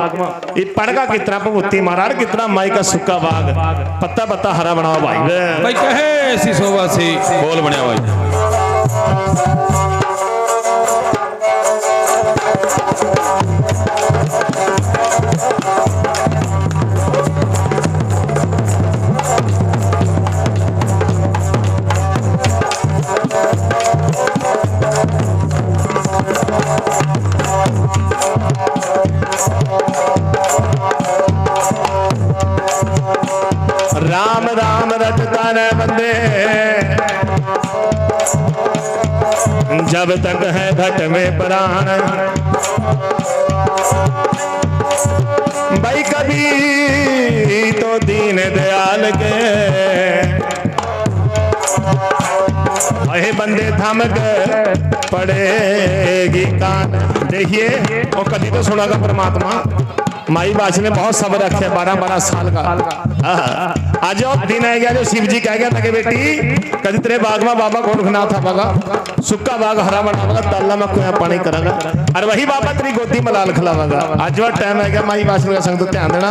ये पड़गा कितना भभूति मारा, कितना माई का सुक्का बाग, पत्ता पत्ता हरा बनाओ भाई भाई कहे ऐसी शोभा से बोल बनया भाई। राम राम रटता न बंदे, जब तक है घट में प्राण, भाई कभी तो दीन दयाल के अहे बंदे थम के पड़ेगी कान। देखिए और कभी तो सुना का परमात्मा, माई बास ने बहुत सब्र रखे 12-12 साल का। आज दिन आ गया जो शिव जी कह गया था कि बेटी कभी तेरे बाग में बाबा गोरखनाथ आवागा, सुक्का बाग हरा बनावागा, ताला में कुआ पानी करागा, और वही बाबा तेरी गोदी में लाल खिलावागा। आज वह टाइम आ गया माई बास का संग तो ध्यान देना।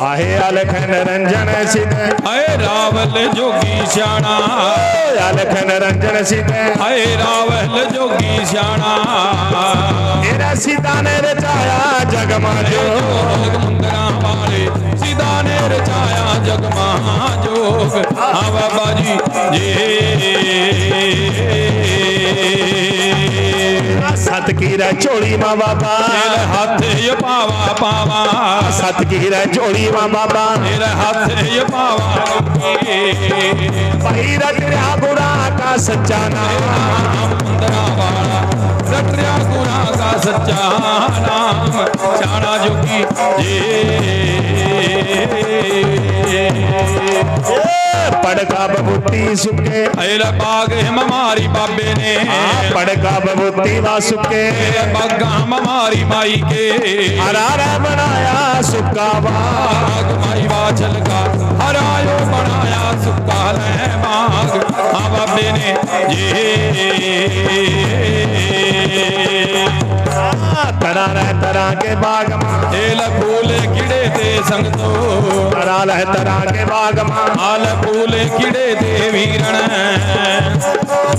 आहे अलख निरंजन सिद्ध, आए रावल जोगी श्याणा, अलख निरंजन सिद्ध, आए रावल जोगी श्याणा, तेरा सीता ने रचाया जगमा जोग, मंगरा वाले सीता ने रचाया जगमा जोग। हाँ बाबा जी सत की चोड़ी माँ बाबा, हाथ ये पावा पावा, सत की चोड़ी माँ बाबा, मेरे हाथ ये पावा, भाई रटया गुरा का सच्चा नाम, मंदरा वाला रटया गुरा का सच्चा नाम, चाणा जोगी पड़का बबूती सुके, अरे बाग हमारी बाबे ने, पड़का बबूती वा सुके, बागा हमारी माई के, हरारा बनाया सुक्का बाग माई बाछल का, हरायो बनाया सुक्का ले बाग। हाँ बाबे ने तरह के बाग तेल फूले किड़े दे संग तो, तरह के बाग हाल फूले किड़े दे वीरण,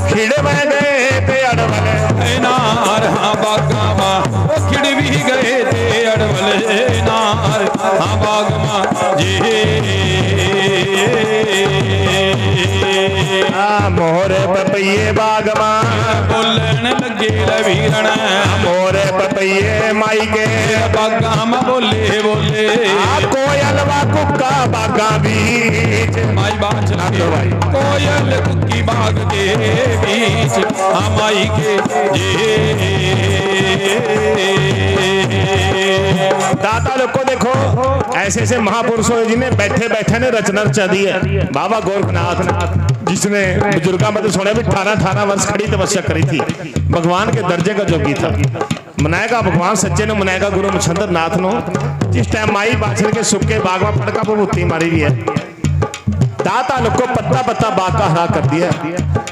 खिड़ में गए थे अड़वले नार। हाँ बागा माँ वो खिड़ भी गए थे अड़वले नार। हाँ बाग माँ मोरे पपैये बाग बोलन लगे वीरण, मोरे पपैये माई के बागा माँ बोले बोले, कोयल वा कुक्का बागा बीच, माई बाच लगे कोयल कुक्की बाग के बीच। हाँ माई के दाता लोग को देखो ऐसे ऐसे महापुरुषों जिन्हें बैठे बैठे ने रचना रचा दी है। बाबा गोरखनाथ जिसने बुजुर्गा में तो सुना भी 18 वर्ष खड़ी तपस्या करी थी, भगवान के दर्जे का जोगी था। मनाएगा भगवान सच्चे ने, मनाएगा गुरु मच्छंद्र नाथ नो। जिस टाइम माई बाछड़ के सुक्के बाग में पड़का बबूती मारी हुई है, दाता लोग को पत्ता पत्ता बाग का हरा कर दिया।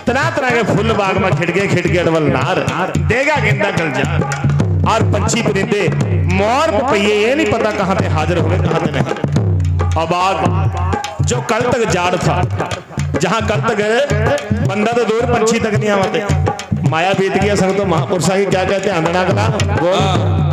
तरह तरह के फुल बाग में खिड़के अडवल नार देगा गेंदा गलजार और पंछी परिंदे मोर पपैये ये नहीं पता कहां पे हाजिर हुए कहां पे नहीं। अब आग जो कल तक जाड़ था, जहां कल तक बंदा तो दूर पंछी तक नहीं आते, माया बीत गया संग तो महापुरुषा की क्या कहते हैं आंदना कला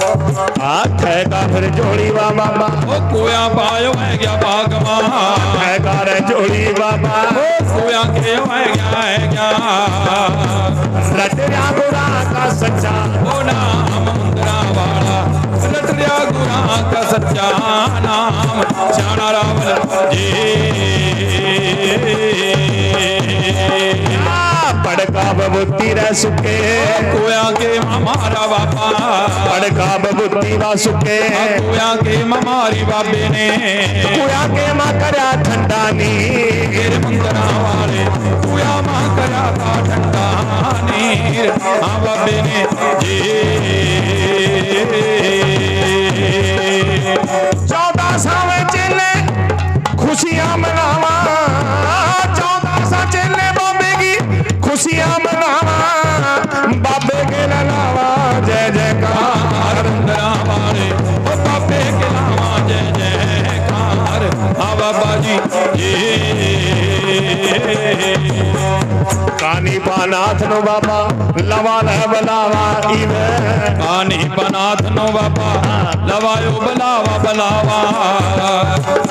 ठहका फिर जोड़ी वा बाबा ओ कोया पायो है गया बागवा ठहका रे जोड़ी बाबा ओ कोया के है गया रटया गुरा का सच्चा ओ नाम मुंदरा वाला रटया गुरा का सच्चा नाम श्याणा रावल पड़का बबूती रे सुके कोया के हमारा बाबा पड़का बबूती वा सुके कोया के हमारी बाबे ने कोया के मां करया ठंडा नी तेरे मुंदरा वाले कोया मां करया का ठंडा नीर हाँ बाबे ने जी 14 सावे चेले खुशियां मनावा 14 सा चेले बाबे की खुशियां मनावा बाबे के लावा जय जयकार मुंदरा वाले ओ बाबे के लावा जय जयकार हाँ बाबा जी कानी पानाथ नो बाबा लवा लह बलावा इवे कानी पनाथ नो बाबा लवायो बलावा बलावा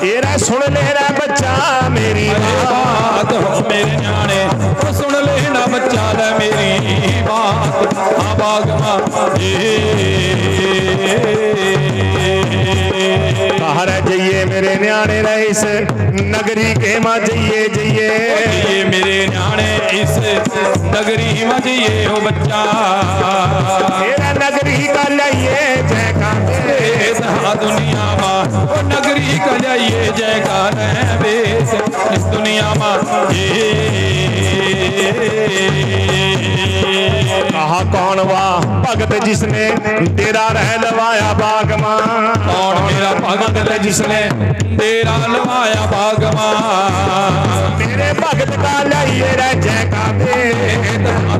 तेरा सुन ले रे बच्चा मेरी बात हो मेरे न्याणे तो सुन लेना बच्चा ले मेरी बात हाँ बागवा कहा रह जाइए मेरे न्याणे रे इस नगरी के मां जाइए जाइए ये मेरे न्याणे इस नगरी में जाइए हो बच्चा तेरा नगरी का लाइए जय का दुनिया में वो नगरी का जाइए जय का बेस इस दुनिया में कहा कौन वाह भगत जिसने तेरा रह लवाया बाग मां कौन मेरा भगत है जिसने तेरा लवाया बागवा मेरे भगत का लाइए रे जय का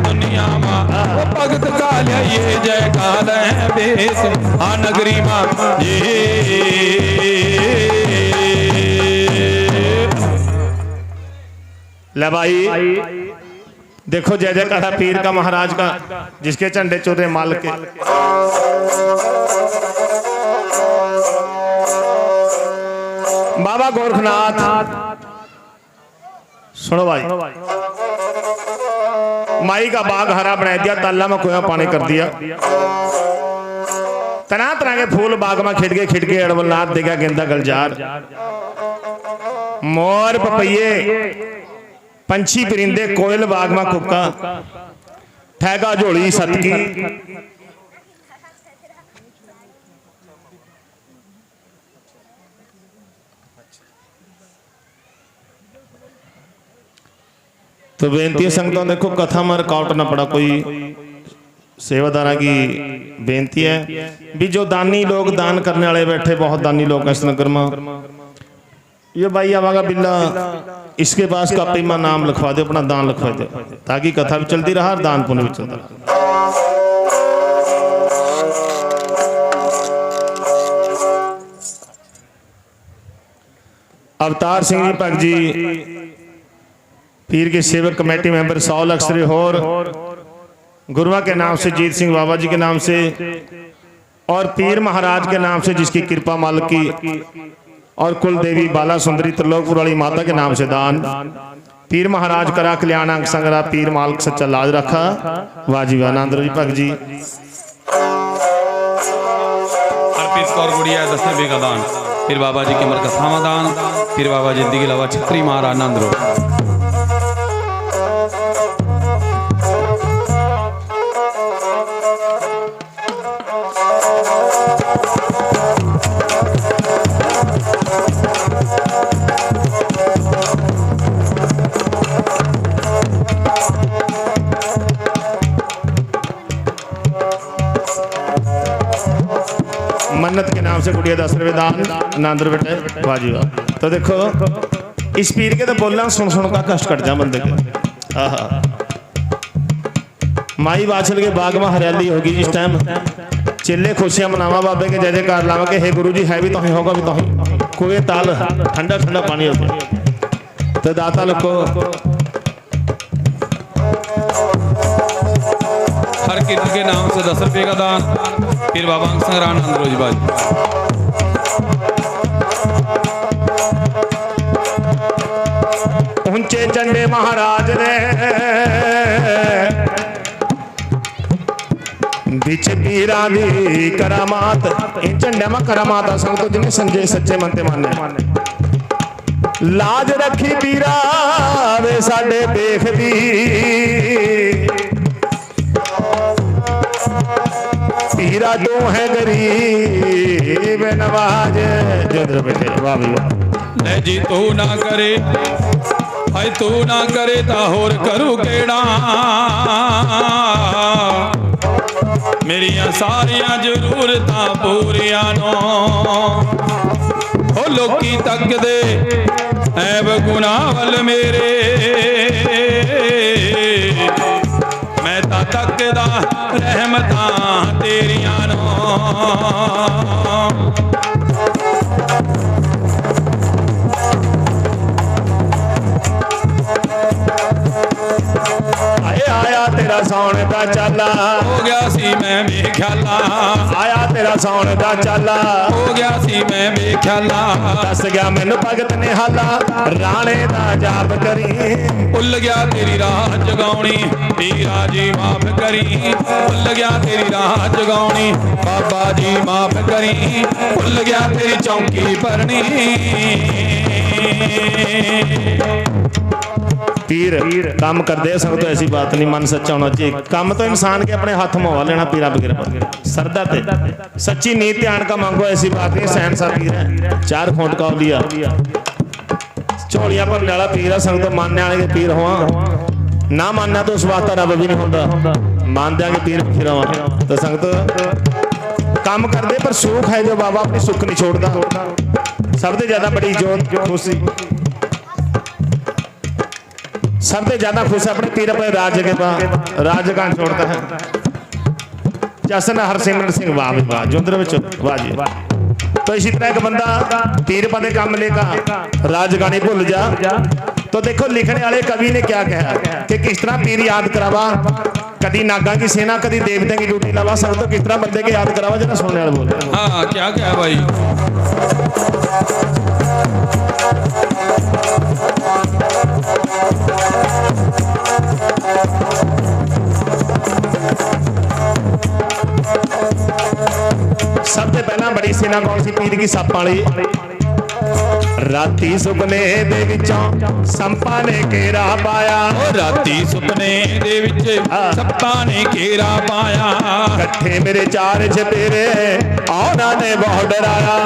दुनिया मां वो भगत का लिये जय काल है बेस आ नगरी मां ले भाई देखो जय जयकारा पीर का महाराज का जिसके झंडे चौधे माल के बाबा गोरखनाथ सुनो भाई माई का बाग हरा बना दिया ताला में कुआं पानी कर दिया तरह तरह के फूल बाग में खिड़के अड़वलनाथ देगा गेंदा गलजार मोर पपैये पंछी परिंदे कोयल बाग में कुक्का ठहका झोली सतकी तो बेनती संगतों देखो कथा में रिकॉर्ड ना पड़ा कोई सेवादारा की बेनती है भी जो दानी लोग दान करने वाले बैठे बहुत दानी लोग इस नगर में ये भाई आवागा बिल्ला इसके पास कापी में नाम लिखवा दे अपना दान लिखवा दे ताकि कथा भी चलती रहा और दान पुण्य भी चलता रहा। अवतार सिंह जी भगत जी पीर के सेवक कमेटी मेंबर 100 लाख श्री होर गुरुआ के नाम से जीत सिंह बाबा जी के नाम से और पीर महाराज के नाम से जिसकी कृपा माल की और कुल देवी बाला सुंदरी त्रिलोकपुर वाली माता के नाम से दान पीर महाराज करा कल्याण अंग संगरा पीर मालिक सच्चा लाज रखा वाजी आनंद जी भगत जी अर्पित कौर गुड़िया 10 रुपये का दान पीर बाबा जी के मरकज दान पीर बाबा जिंदगी लवा छत्री महाराज आनंद रो रुपये 10 रुपये दान आनंद बेटे वाह जी वाह। तो देखो इस पीर के तो बोलना सुन सुन का कष्ट कट जा बंदे के। आहा माई बाछल के बाग में हरियाली होगी जिस टाइम चेले खुशियां मनावा बाबे के जय जयकार लावा के हे गुरु जी है भी तो ही होगा भी तो ही कोई ताल ठंडा ठंडा पानी होता तो दाता लोग को हर कीर्तन के नाम से 10 रुपये का दान पीर बाबा संग्राम रोज बाजी। ऊंचे चंडे महाराज ने बिच पीरा दी करामात इन झंडे में करामात आ संगतो जिन्हें संजय सच्चे मनते माने लाज रखी पीरा वे साडे देखदी पीरा तू है गरीब नवाज जोधर बेटे वाह भी वाह। नहीं जी तू ना करे हाय तू ना करे ता होर करू केड़ा मेरिया सारिया जरूरतां पूरियां नो हो लोकी तक दे ऐब गुनाह वल मेरे मैं ता तकदा रहमतां तेरियां नो। आया तेरा सौन का चाला हो गया सी मैं बेख्याला आया तेरा सौन का चाला हो गया सी मैं बेख्याला दस गया मैनू भगत ने हाला राणे दा जाप करी भुल गया तेरी राह जगाउणी पीरा जी माफ करी भुल गया तेरी राह जगाउणी बाबा जी माफ करी भुल गया तेरी चौकी भरनी। पीर काम कर दे सब तो ऐसी बात नहीं मन सच्चा होना चाहिए काम तो इंसान के अपने हाथ में लेना पीरा वगैरह सरदा ते सच्ची नीत ध्यान का मांगो ऐसी बात नहीं सहन सा पीर है 4 खोट का लिया झोलियां भरने वाला पीर है संग तो मानने वाले के पीर हुआ ना मानना तो उस वास्ता रब भी नहीं होता मान देंगे पीर फिर तो संग तो काम कर दे पर सुख है जो बाबा अपनी सुख नहीं छोड़ता सबसे ज्यादा बड़ी जोत खुशी सबसे ज्यादा खुश अपने पीर अपने राज के राजगान छोड़ता है जैसे हरसिमरन सिंह वाह वाह जोंदर वाह जी। तो इसी तरह एक बंदा पीर पदे काम लेगा राजगानी भूल जा। तो देखो लिखने वाले कवि ने क्या कहा कि किस तरह पीर याद करावा कदी नागा की सेना कदी देवते की ड्यूटी लावा सब तो किस तरह बंदे के याद करावा जरा सुनने वाले बोल। हाँ क्या क्या भाई सबसे पहला बड़ी सेना कौन सी पीर की सप वाली राती सुपने दे विचों संपा ने घेरा पाया राती सुपने दे विच सप्पा ने घेरा पाया कट्ठे मेरे 4 चपेरे औना ने बहुत डराया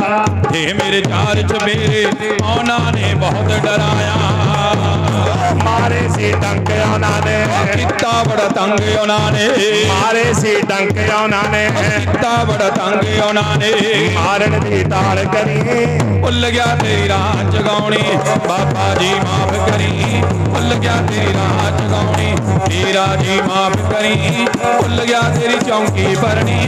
थे मेरे 4 चपेरे औना ने बहुत डराया मारे सी डंक औना ने कितना बड़ा तंग औना ने मारे सी डंक औना ने कितना बड़ा तंग औना ने मारन दी ताल करी भुल गया तेरी राह जगाउणी बाबा जी माफ करी भुल गया तेरी राह जगाउणी पीरा जी माफ करी भुल गया तेरी चौकी भरनी।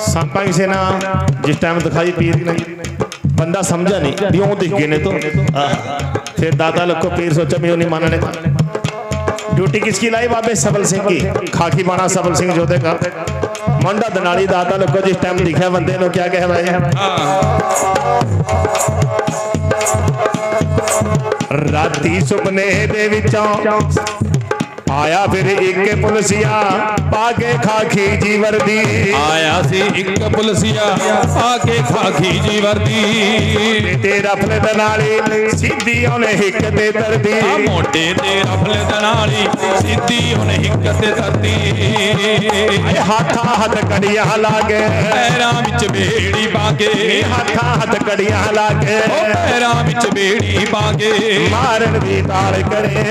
सांपा की सेना जिस टाइम दिखाई पीर नहीं बंदा समझा नहीं भी वो दिख गए ने तो फिर दाता लोग को पीर सोचा भी नहीं मानने का ड्यूटी किसकी लाई बाबे सबल सिंह की खाकी बाणा सबल सिंह जोधे का मुंडा दनाली दाता लोग को जिस टाइम दिखा बंदे लोग क्या कह भाई राती सुपने दे विचों आया फिर एक पुलसिया पाके खाकी जी वर्दी आया सी एक पुलसिया आके खाकी जी वर्दी तेरा फलद नाली सीधी उन्हें हिक ते तरदी मोटे ते रफल दनाली सीधी उन्हें हिक ते तरदी हाथा हथ कड़ियां लागे पैरां विच बेड़ी पाके हाथा हथ कड़ियां लागे पैरां विच बेड़ी पाके मारन दी ताल करे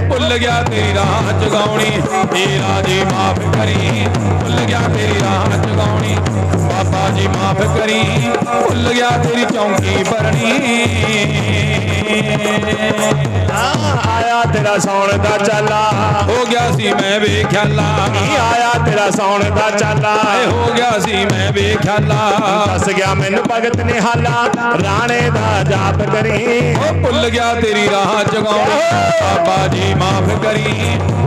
भुल गया तेरी राह जगाउणी तेरा जी माफ करी भुल गया तेरी राह जगाउणी बाबा जी माफ करी भुल गया तेरी चौकी भरनी आया तेरा सौण दा चाला हो गया सी मैं बेख्याला आया तेरा सौण दा चाला हो गया सी मैं बेख्याला दस गया मैनू भगत निहाला राणे दा जाप करी भुल गया तेरी राह जगाउणी बाबा जी माफ करी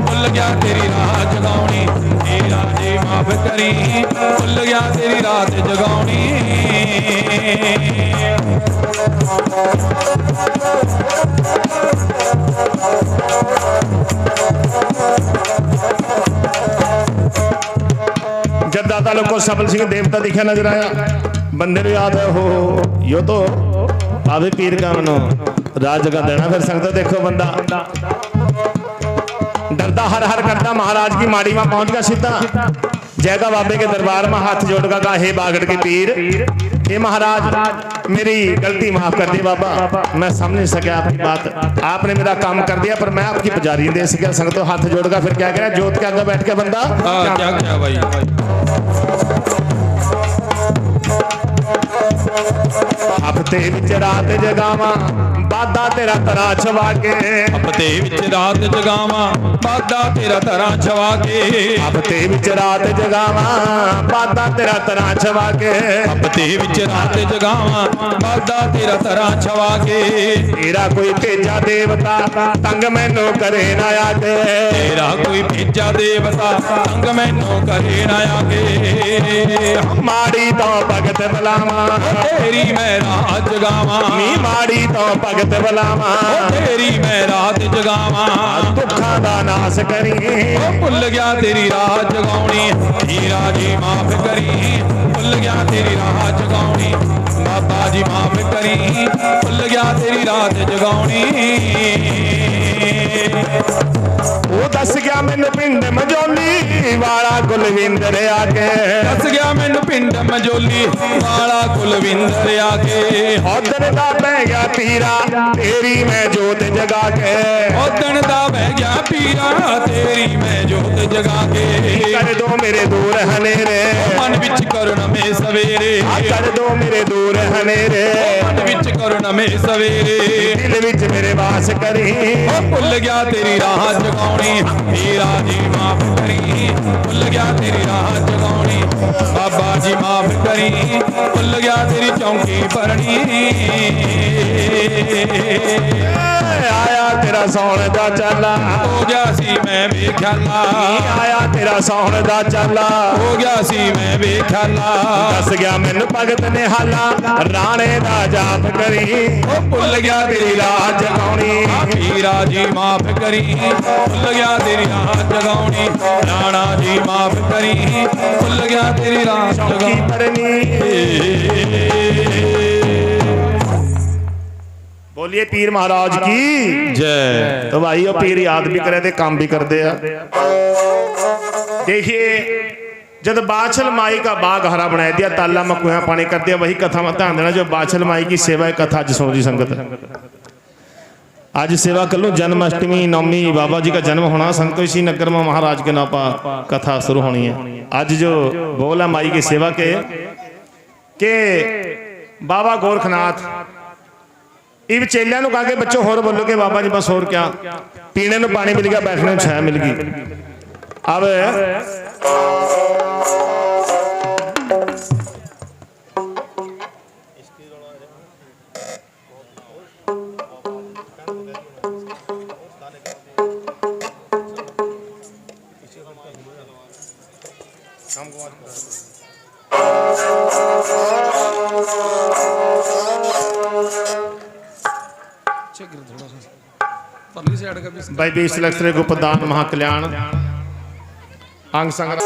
भुल गया तेरी राह जगाउणी तेरा जी माफ करी भुल गया तेरी रात जगाउणी जब दाता लोग को सबल सिंह देवता दिखा नजर आया बंदे ने याद है हो यो तो बाबे पीर का मनो राज जगह देना फिर सकता देखो बंदा डरदा हर हर करता महाराज की माड़ी में पहुंच गया सीधा जयगा बाबे के दरबार में हाथ जोड़ का हे बागड़ के पीर हे महाराज मेरी गलती माफ कर दी बाबा मैं समझ नहीं सका आपकी बात आपने मेरा काम कर दिया पर मैं आपकी पुजारी दे सका संगतो हाथ जोड़ का फिर क्या करा जोत के आगे बैठ के बंदा क्या भाई हफ्ते विच रात जगावा बादा तेरा तरा छवा के हफ्ते विच रात जगावा बादा तेरा तरा छवा के हफ्ते विच रात जगावा बादा तेरा तरा छवा के हफ्ते विच रात जगावा बादा तेरा तरा छवा के तेरा कोई भेजा देवता तंग मैनू करे ना आके तेरा कोई भेजा देवता तंग मैनू करे ना आके माड़ी तो भगत बलावा तेरी मैं रात जगावा नी माड़ी तो भगत बलावा तेरी मैं रात जगावा दुखा दा नाश करी भुल गया तेरी रात जगाउणी हीरा जी माफ करी भुल गया तेरी रात जगाउणी बाबा जी माफ करी भुल गया तेरी रात जगाउणी वो दस गया मैनू पिंड मजोली वाला कुलविंदर आके दस गया मैनू पिंड मजोली वाला कुलविंदर आके उधर दा बह गया पीरा तेरी मैं जोत जगा के उदण दा बह गया पीरा तेरी मैं जोत जगा के कर दो मेरे दूर हनेरे मन विच करुण में सवेरे कर दो मेरे दूर हनेरे मन विच करुण में सवेरे दिल विच मेरे वास करी भुल गया तेरी राह जगाउणी हीरा जी माफ करी भुल गया तेरी राह जगाउणी बाबा जी माफ करी भुल गया तेरी चौकी भरनी आया तेरा सौण दा चाला हो गया सी मैं बेख्याला आया तेरा सौण दा चाला हो गया सी मैं बेख्याला दस गया मैनू भगत निहाला राणे दा जाप करी भुल गया तेरी राह जगाउणी हीरा जी माफ करी भुल गया तेरी राह जगाउणी राणा जी माफ करी भुल गया तेरी राह चौकी जगाउणी बोलिए पीर महाराज की जय। तो भाई वो पीर याद भी करे थे काम भी करते हैं देखिए जब बाछल माई का बाग हरा बना दिया ताला मकुआ पानी कर दिया वही कथा में ध्यान देना जो बाछल माई की सेवा है कथा आज सुनो जी संगत आज सेवा कर लो जन्माष्टमी नवमी बाबा जी का जन्म होना संगत इसी नगर में महाराज के नापा कथा शुरू होनी है आज जो बोल है माई की सेवा के बाबा गोरखनाथ इब चेलिया कहा के बच्चों होर बोलो के बाबा जी बस होर क्या पीने को पानी मिल गया बैठने को छाया मिल गई अब परली साइड का भी भाई 20 लाख से गोपदान महाकल्याण अंग संग्रह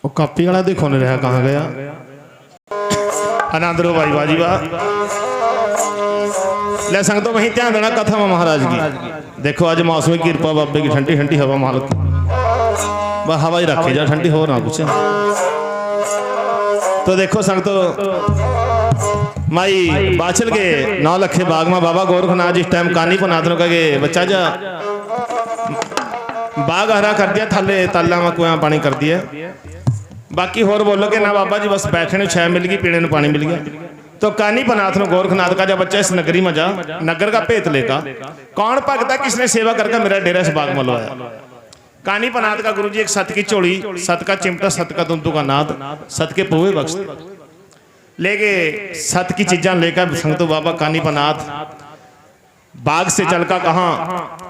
वो कापी वाला देखो नहीं रहा कहाँ गया आनंद लो भाई बाजी वाह ले संग तो वहीं ध्यान देना कथा में महाराज की देखो आज मौसमी कृपा बाबे की ठंडी ठंडी हवा मालक वह हवा ही रखी जा ठंडी हो ना कुछ तो देखो संग तो माई बाचल के 9 लखे बाग में बाबा गोरखनाथ जिस टाइम कानी पनाथनों का के बच्चा जा बाग हरा कर दिया थले ताला में कुआं पानी कर दिया बाकी होर बोलोगे ना बाबा जी बस बैठने छाया मिल गई पीने पानी मिल गया तो कानी पनाथ गोरखनाथ का जब बच्चा इस नगरी में जा नगर का भेत लेका कौन भगता किसने सेवा करके मेरा डेरा इस बाग में लवाया कानी पनाथ का गुरु जी एक सत की चोली सत का चिमटा सत का दुंदू का नाद सत के पोहे बख्श लेके सत की चीजा लेकर संगतो बाबा कानी पनाथ बाग से चलका कहा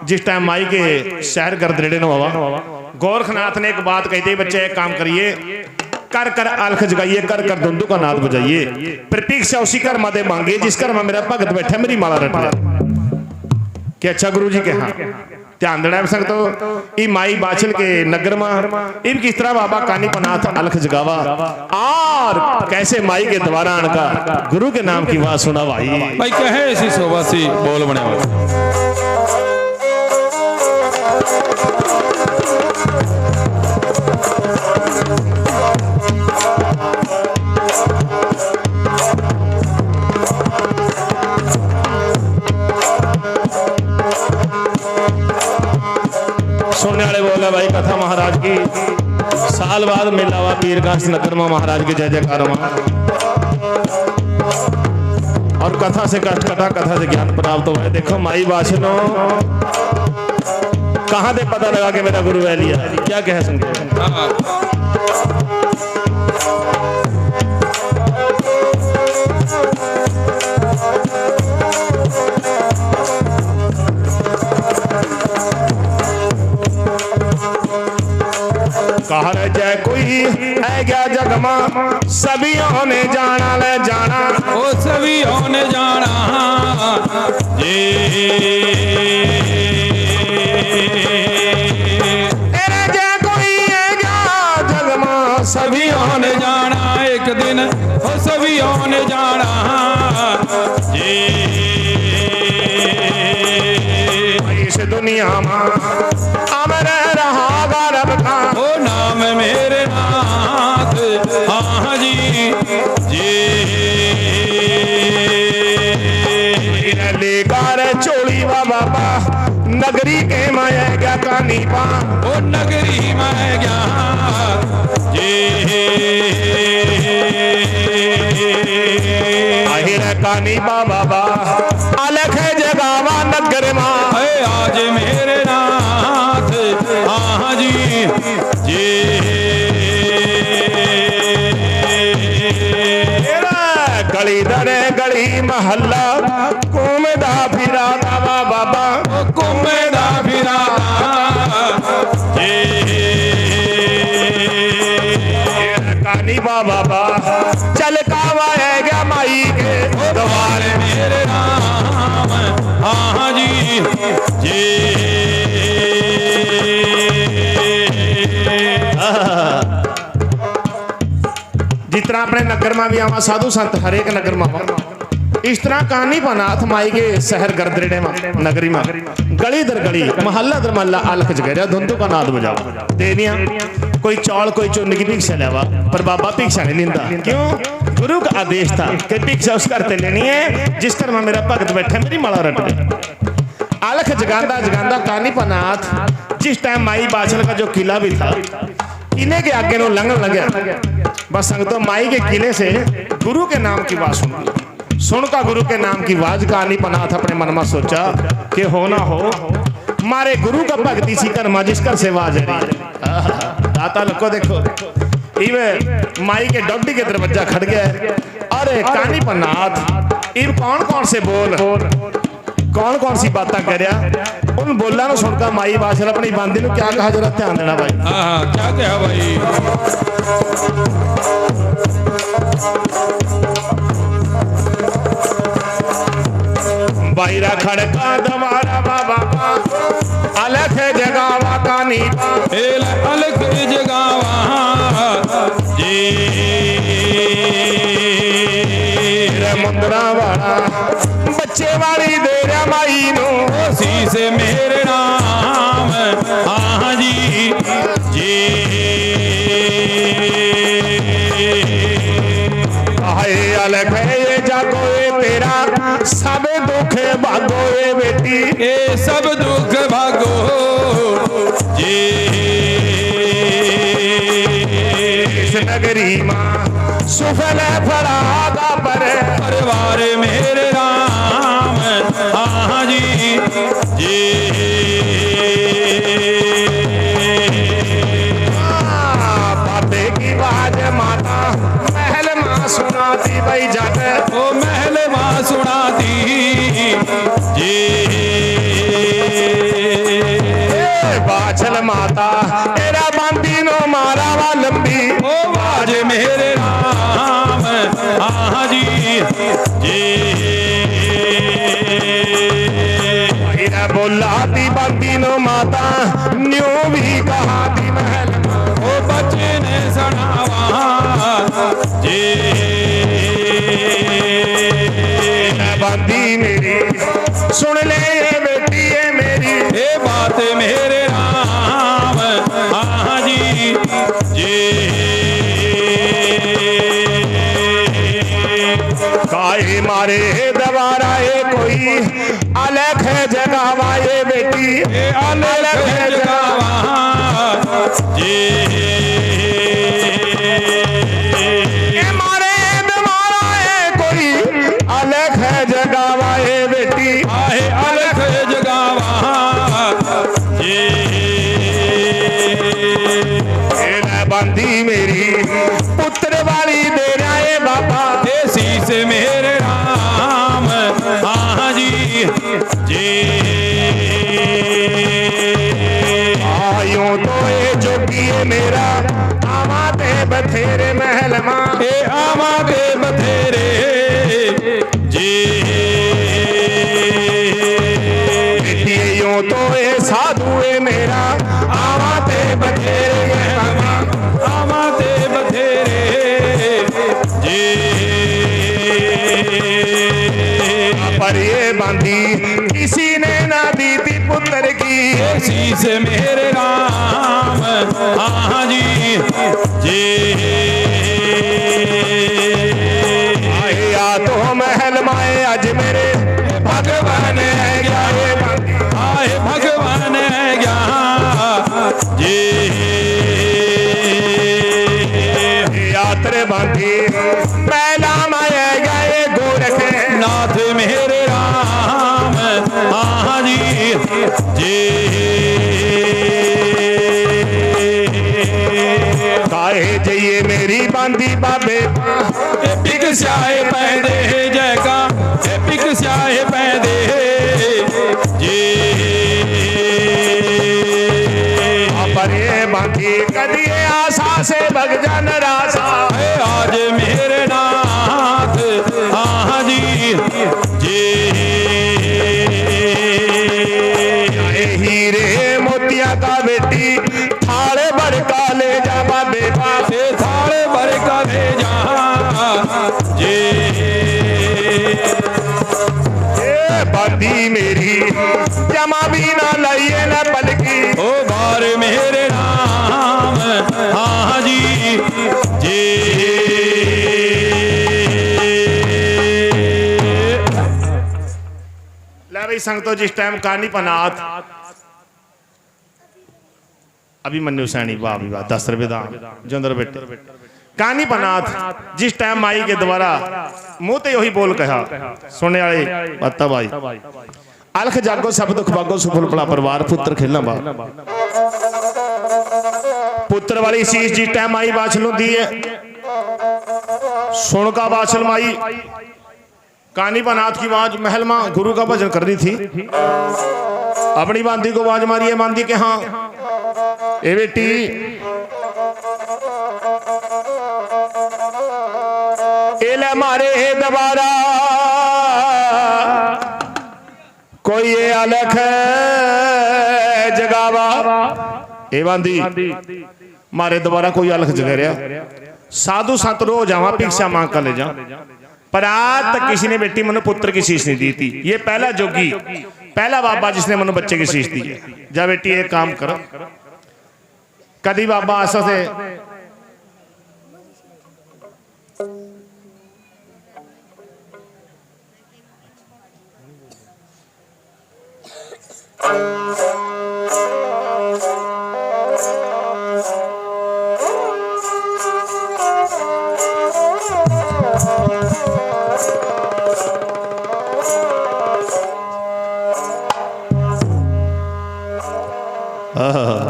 जिस टाइम माई के शहर गर्दरेड़े ने बाबा गोरखनाथ ने एक बात कही थी बच्चे एक काम करिए कर कर अलख जगाइए कर कर दुंदू का नाद बजाइए प्रतीक्षा उसी कर मदे मांगे जिस कर में मेरा भगत बैठा मेरी माला रट रहा कि अच्छा गुरु जी के हाँ ध्यान देना संग तो ई माई बाछल के नगर में इन किस तरह बाबा कानी पनाथ अलख जगावा और कैसे माई के द्वारा अनका गुरु के नाम की बात सुना भाई कहे ऐसी शोभा सी बोल बने सुनने वाले बोला भाई कथा महाराज की साल बाद मेला हुआ पीरगाछ नगर में महाराज के जय जयकार और कथा से कथा कथा से ज्ञान प्राप्त हुआ है देखो माई बाछनो कहाँ से पता लगा कि मेरा गुरु वह लिया क्या कह सकते कहा जय कोई है क्या जगमा सभी ने जाना ले जाना ओ सभी ने जाना जी तेरे जय कोई है क्या जगमा सभी ने जाना एक दिन ओ सभी ने जाना जी इस दुनिया में अमर रहा गौरव का ओ नाम मेरे नाथ हाँ जी जी लेकर चोली बाबा नगरी के माया क्या कानी पा ओ नगरी में गया जी आहिर कानी बाबा अलख जगावा नगर मां आज मेरे नाथ हाँ जी जी गली दरे गली महल्ला कुमदा फिरा बाबा कुमेदा फिरा कानी बाबा चल कावा है गया माई के द्वार मेरे नाम हाँ जी जी जितना अपने नगर में भी आवा साधु संत हरेक नगर में इस तरह कानी पनाथ माई के शहर गर्दरेड़े में नगरी में गली दर गली महल्ला दर महल्ला अलख जगह धुंधु का नाद बजाओ देवियां कोई चौल कोई चुन की भिक्षा लेवा पर बाबा भिक्षा नहीं लेंदा क्यों गुरु का आदेश था कि भिक्षा उस करते लेनी है जिस घर में मेरा भगत बैठा मेरी माला रट गई अलख जगांदा जगांदा कानी पनाथ जिस टाइम माई बाछल का जो किला भी था किले के आगे नो लंघन लगे बस संगतो माई के किले से गुरु के नाम की बात सुन का गुरु के नाम की आवाज कानी पनाथ अपने मन में सोचा कि हो ना हो मारे गुरु का भक्ति सी कर जिसकर सेवा जरी दाता लोग देखो इवे माई के डोडी के दरवाजा खड़ गया अरे कानी पनाथ इव कौन कौन से बोल कौन कौन सी बातें कर उन बोला ना सुनता माई बाछल अपनी बांदी ने क्या कहा जरा ध्यान देना भाई हाँ क्या कहा भाई बाईरा खड़का दवारा बाबा अलख जगावा कानी अलख जगावा जी मुंदरा वाला बच्चे वाली देरा माई नो शीस मेरे नाम हाँ जी जी अलग है ये जागो ये तेरा सब दुख भागो ये बेटी ये सब दुख भागो जी इस नगरी मां सुफल फरागा पर परिवार मेरे राम हाँ जी जी बाबे की बाज माता महल मां सुनाती भाई जट ओ महल मां सुनाती जी बाछल माता तेरा बांधी नो मारा वा लंबी ओ बाज मेरे राम हाँ जी जी बोला दी बांधी नो माता न्यू भी कहा दी महल ओ बच्चे ने सुनावा जी बांधी मेरी सुन ले ये बेटी है मेरी ये बात मेरे राम हाँ जी जी काहे मारे दवारा ये कोई अलग है जगावा ये बेटी ये अलग है जगावा जी ये मारे दवारा ये कोई अलग है जगावा ये बेटी आहे अलग है जगावा जी बांधी मेरी पुत्र वाली दे रहा है बाबा ये शीस मेरे राम हाँ जी जी आयो तो ये जोगी है मेरा आवा ते बथेरे महल मां ये आवा के बथेरे जी यूं तो ये साधु है मेरा आवा ते बथेरे आवा ते बथेरे जी पर ये बांधी किसी ने ना दी थी पुत्र की शीस मेरे राम हाँ जी जी आया तो महल माए आज मेरे भगवान है क्या ये बांधी आए भगवान है क्या जी यात्रे बांधी पहला माए गए गोरख नाथ मेरे राम हाँ जी जी काहे जइए मेरी बांधी बाबे पिक स्याहे पैदे जय का पिक स्याहे पैदे जी पर ये बांधी कदिए आशा से भग जा निराशा आज मेरे नाथ हाँ जी जी हीरे मोतिया का बेटी थाले भर का ले जा बाबे से थाले भर का भेजा जी बांधी मेरी जमा भी ना लाइए ना पलकी ओ बार मेरे नाम हाँ जी जी ले भाई संगतो जिस टाइम कहानी पनाथ अभी मन्नू सैनी वाह भी वाह 10 रुपए दाम जोंदर बेटे कहानी पनाथ जिस टाइम माई के द्वारा मुंह ते वही बोल कहा सुनने वाले बता भाई अलख जागो सब दुख भागो सुफल पड़ा परिवार पुत्र खेलना बा पुत्र वाली शीश जिस टाइम माई बाछल होती है सुन का बाछल माई कहानी पनाथ की आवाज महल मां गुरु का भजन करनी थी अपनी बांदी को आवाज मारी है बांदी के हाँ ए बेटी एले मारे दोबारा कोई ये अलख जगावा ए बांदी मारे दोबारा कोई अलख जगा रहा साधु संत रो जावा भिक्षा मांग कर ले जा पर आज तक किसी ने बेटी मनु पुत्र की शीश नहीं दी थी। ये पहला जोगी पहला बाबा जिसने मनु बच्चे की शीश दी है। जा बेटी एक काम करो कदी बाबा आशा से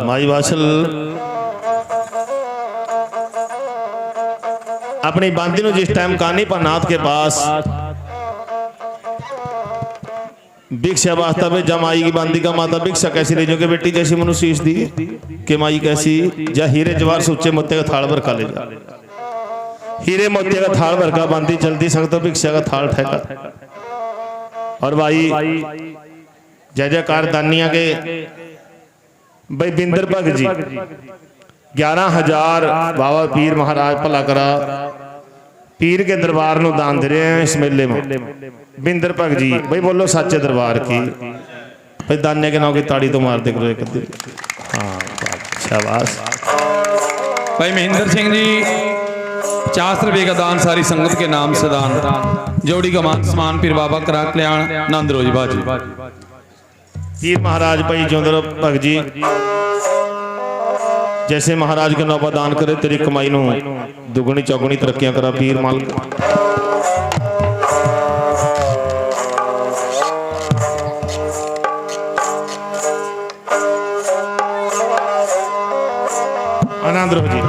माई वासल अपनी बांदी नु जिस टाइम कानी पर नाथ के पास भिक्षा वास्ता में जमाई की बांदी का माता भिक्षा कैसी ले जाओगे बेटी जैसी मनु शीश दी कि माई कैसी जा हीरे जवार सोचे मोते का थाल भर का ले जा हीरे मोते का थाल भर का बांदी जल्दी सकते भिक्षा का थाल ठेका और भाई जय जयकार दानिया के भाई बिंदर भगत जी 11,000 बाबा पीर महाराज भला करा पीर के दरबार नु दान दे रहे हैं इस मेले में। बिंदर भगत जी भाई बोलो सच्चे दरबार की भाई दाने के नाम की ताड़ी तो मार दे करो एक हाँ शाबाश। भाई महेंद्र सिंह जी 50 रुपये का दान सारी संगत के नाम से दान जोड़ी का मान समान पीर बाबा करा कल्याण नंद रोज बाजी पीर महाराज भाई जोंदर भगत जी जैसे महाराज के नौबा दान करे तेरी कमाई नु दुगनी चौगुनी तरक्कियां करा पीर मालिक। आनंद रहो जी।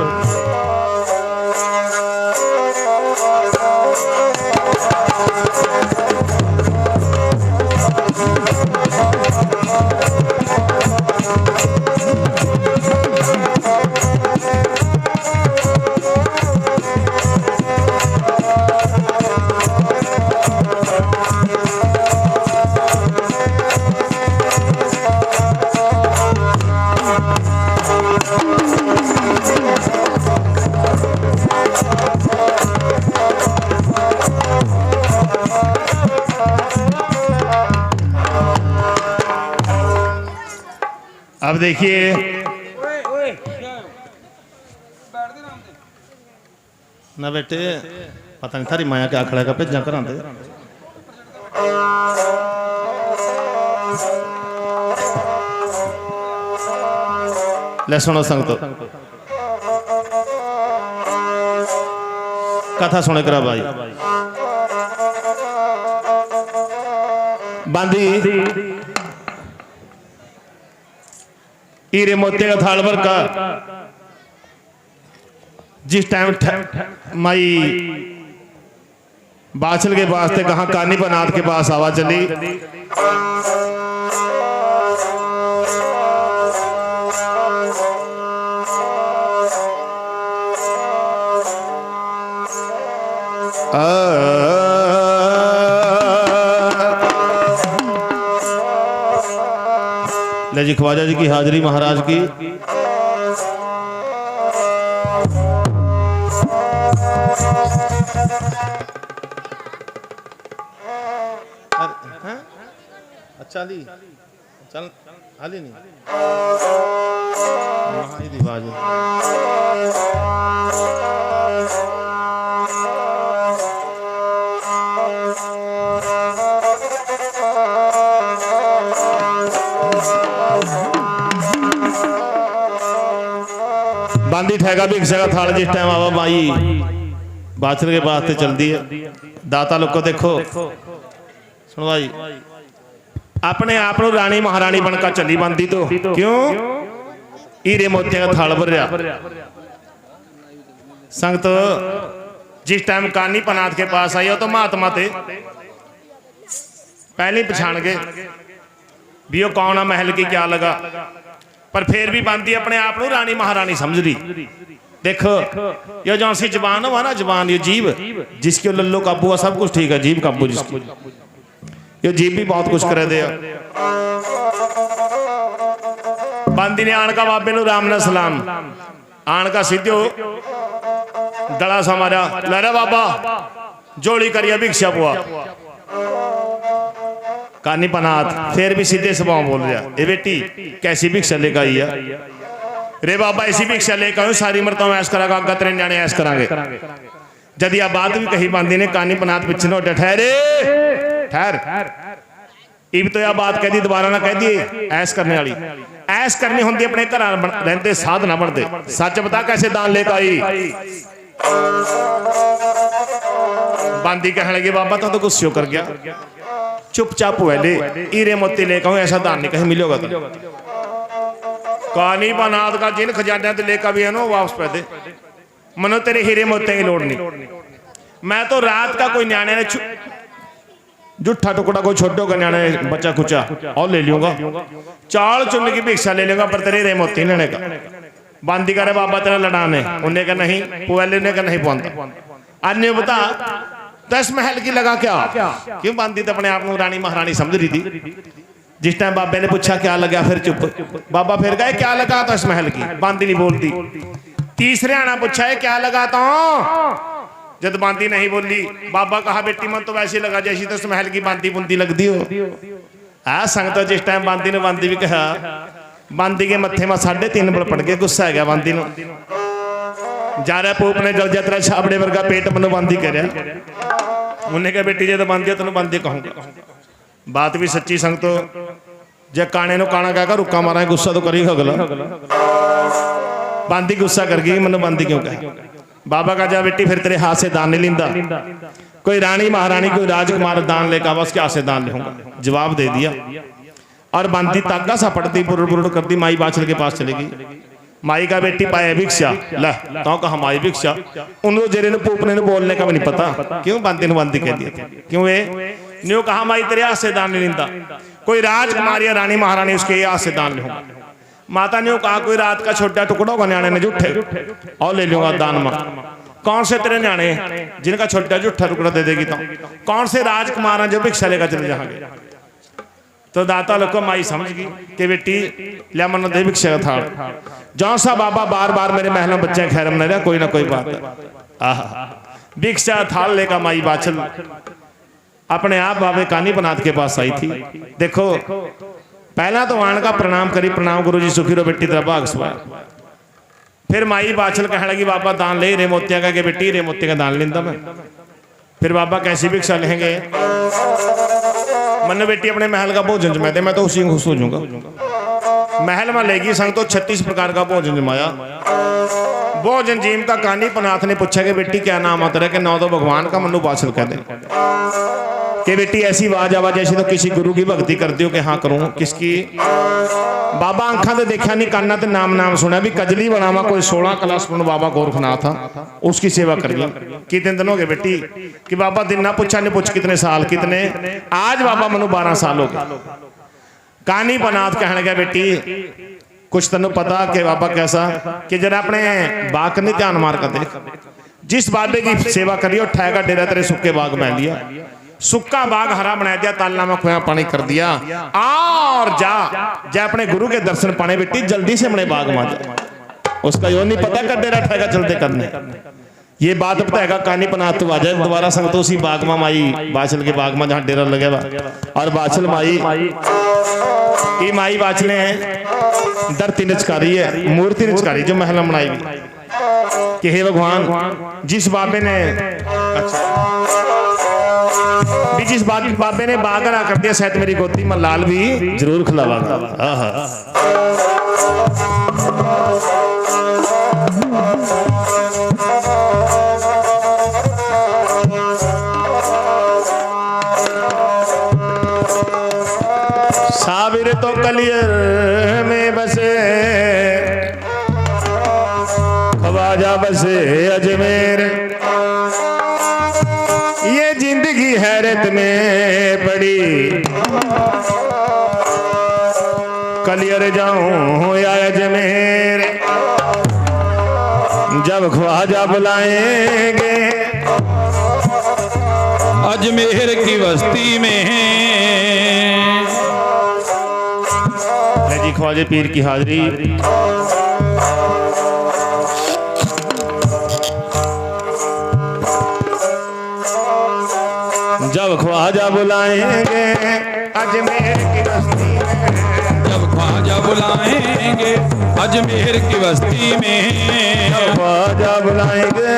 अब देखिए ना बेटे पता नहीं थारी माया क्या खड़ा का भेजा करा दे ले सुनो संगतो कथा सुने करा भाई बांदी हीरे मोते का थाल भर का जिस टाइम माई बाछल के पास थे कहा कानी पनाथ के पास आवा चली ले जी ख्वाजा जी की हाजिरी महाराज की अच्छा ली चल हाली नहीं बांदी ठेगा भी जगह थाल जिस टाइम आवा माई बाछल के पास से चलती है दाता लोग को देखो सुन भाई अपने आप को रानी महारानी बनकर चली बांदी तो क्यों हीरे मोतिया का थाल भर रहा संगत जिस टाइम कानी पनाथ के पास आई हो तो महात्मा थे पहले पछाण गए भी वो कौन है महल की क्या लगा पर फिर भी बांदी अपने आप को रानी महारानी समझ रही। देखो ये जो सी जबान हुआ ना जबान ये जीव जिसके लल्लो काबू हुआ सब कुछ ठीक है जीव काबू जिसकी ये जीप भी बहुत कुछ करे दे। बांदी ने आण का बाबे नु राम ना सलाम, आण का सीधो गला सा मारा, लहरा बाबा जोड़ी करिया भिक्षा पुआ। कानी पनात फिर भी सीधे स्वभाव बोल रहा, ए बेटी कैसी भिक्षा लेकर आई है? रे बाबा ऐसी भिक्षा लेकर आऊं, सारी उम्र तो ऐश करागा, अग्गा तेरे न्याणे ऐश करांगे। जब यह बात भी कही बांदी ने, कानी पनात पिछे नो ठहरे ठहर, इब तो यह बात कह दी, दोबारा ना कह दी। ऐश करने वाली ऐश करनी होंगी अपने घर रहते, साध ना बढ़ते। सच बता कैसे दान लेकर आई? बांदी कहने लगी, बाबा तो गुस्से कर गया, चुपचाप हुए ले, हीरे मोती लेकर आऊं, ऐसा दान नहीं कहीं मिलेगा। कानी पनात का जिन खजाने ते लेकर भी है ना, वापस पै दे, मनो तेरे हीरे मोते की लोड़ नहीं। मैं तो रात का कोई न्याणे ने जुठा टुकड़ा कोई छोटो न्याणे बच्चा कुचा और ले लूंगा, चाल चुन की भिक्षा ले लूंगा, पर तेरे हीरे मोती लेने का। बांदी करे बाबा तेरा लड़ाने, उन्हें का नहीं, पुआले ने का नहीं पहुंचता। अन्य बता 10 महल की लगा क्या? क्यों बांदी तो अपने आप को रानी महारानी समझ रही थी। जिस टाइम बाबे ने पूछा क्या लगा, फिर चुप। बाबा फिर गए, क्या लगा 10 महल की? बांदी नहीं बोलती। तीसरे आना पूछा है क्या लगाता हूं? जब बांदी नहीं बोली, बाबा कहा बेटी मन तो वैसे लगा जैसी 10 महल की बांदी बुंदी लगती हो। संग तो जिस टाइम बांदी ने बांदी भी कहा, बांदी के मत्थे में 3.5 बल पड़ गए, गुस्सा है गया बांदी नो। जा रहा पूप ने जल जतरा छाबड़े वर्गा पेट मनो बांदी कर रहा। उन्हें कहा बेटी जो बांधी तेन बांधी कहूंगा। बात भी सच्ची संग तो जे काने नो काना कहकर रुका मारा, गुस्सा तो करी अगला। बांदी गुस्सा कर गई, मनो बांधी क्यों कहा? बाबा का जा बेटी फिर तेरे हाथ से दान नहीं लिंदा, कोई रानी महारानी कोई राजकुमार दान लेकर बस क्या से दान लूंगा, जवाब दे दिया। और बांदी तागा सा पड़ती बुरुड़ बुरुड़ करती माई बाछल के पास चली गई। माई का बेटी पाए भिक्षा ला तो कहा माई भिक्षा, उनको जेरे ने पोपने ने बोलने का भी नहीं पता, क्यों बांदी ने बांदी कह दिया? क्यों न्यू कहा माई तेरे हाथ से दान नहीं लिंदा, कोई राजकुमार या रानी महारानी उसके हाथ से दान लूंगा। माता ने कहा कोई रात का छोटा टुकड़ा होगा न्याणे ने जुठे और ले लूंगा दान में। कौन से तेरे न्याणे जिनका छोटा जुठा टुकड़ा दे देगी? तो कौन से राजकुमार जो भिक्षा लेकर चले जाएंगे? तो दाता लोग को माई समझ गई कि बेटी लिया मन दे भिक्षा का थाल। जौन सा बाबा बार बार मेरे महलों बच्चे खैर में रहा, कोई ना कोई बात है। भिक्षा थाल लेकर माई बाछल अपने आप बाबे कानी पनात के पास आई थी। देखो पहला तो आण का प्रणाम करी, प्रणाम गुरु जी सुखी रो बेटी तेरा भाग सवार। फिर माई बाछल कहने लगी बाबा दान ले रे मोतिया का, के बेटी रे मोतिया का दान लेंदा मैं। फिर बाबा कैसी भिक्षा लेंगे? मन बेटी अपने महल का भोजन जमा दे, मैं तो उसी खुश हो जाऊंगा। महल में लेगी संग तो 36 प्रकार का भोजन जमाया। भोजन जीम का कानी पनाथ ने पूछा कि बेटी क्या नाम आता है? कि नौ तो भगवान का, मनु बाछल कह दे कि बेटी ऐसी आवाज आवाज ऐसी तो किसी गुरु की भक्ति करती हो? कि हाँ करूं। किसकी? बाबा आंखा तो देखा नहीं, काना तो नाम नाम सुना भी। कजली बनावा कोई 16 क्लास में बाबा गोरखनाथ था, उसकी सेवा करिए। कितने दिन हो गए बेटी? कि बाबा दिन ना पूछा, नहीं पूछ कितने साल? कितने? आज बाबा मनु 12 साल हो गए। कानी पनाथ कहने लगा बेटी कुछ तेन पता कि बाबा कैसा? कि जरा अपने बाग नहीं ध्यान मार कर देख, जिस बाबे की सेवा करियो ठहगा डेरा तेरे सुक्के बाग में लिया, सुक्का बाग हरा बना दिया, ताला में खुआ पानी कर दिया। और जा अपने गुरु के दर्शन पाने बेटी, जल्दी से अपने बाग में जा। उसका यो नहीं पता कर डेरा ठहगा चलते करने। ये बात बताएगा कानी पनाथ तो आ जाए दोबारा संग तो उसी बाग में माई बाछल के बाग में जहाँ डेरा लगे बा। और बाछल माई बाछले हैं धरती निचकारी है, मूर्ति निचकारी जो महल बनाई हुई कि हे भगवान जिस बाबे ने जिस बाबे ने बागरा कर दिया, शायद मेरी गोदी में लाल भी जरूर खिलावागा। साबिर तो कलियर में बसे, ख्वाजा बसे अजमेर, ये जिंदगी हैरत में पड़ी, कलियर जाऊं या अजमेर, जब ख्वाजा बुलाएंगे अजमेर की बस्ती में। जी ख्वाजे पीर की हाजिरी। जब ख्वाजा बुलाएंगे अजमेर की बस्ती में, जब ख्वाजा बुलाएंगे अजमेर की बस्ती में, जब ख्वाजा बुलाएंगे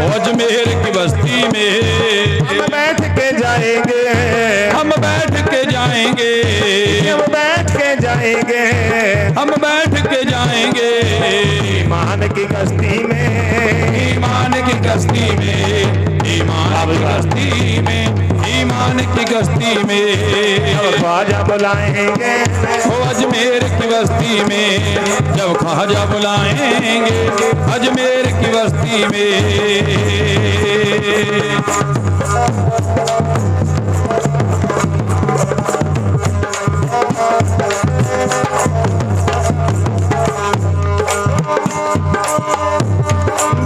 अजमेर की बस्ती में, हम बैठ के जाएंगे, हम बैठ के जाएंगे, हम बैठ के जाएंगे, हम बैठ के जाएंगे, ईमान की कश्ती में, ईमान की कश्ती में, ईमान की कश्ती में, ईमान की कश्ती में। जब ख्वाजा बुलाएंगे ओ अजमेर की बस्ती में, जब ख्वाजा बुलाएंगे अजमेर की बस्ती में।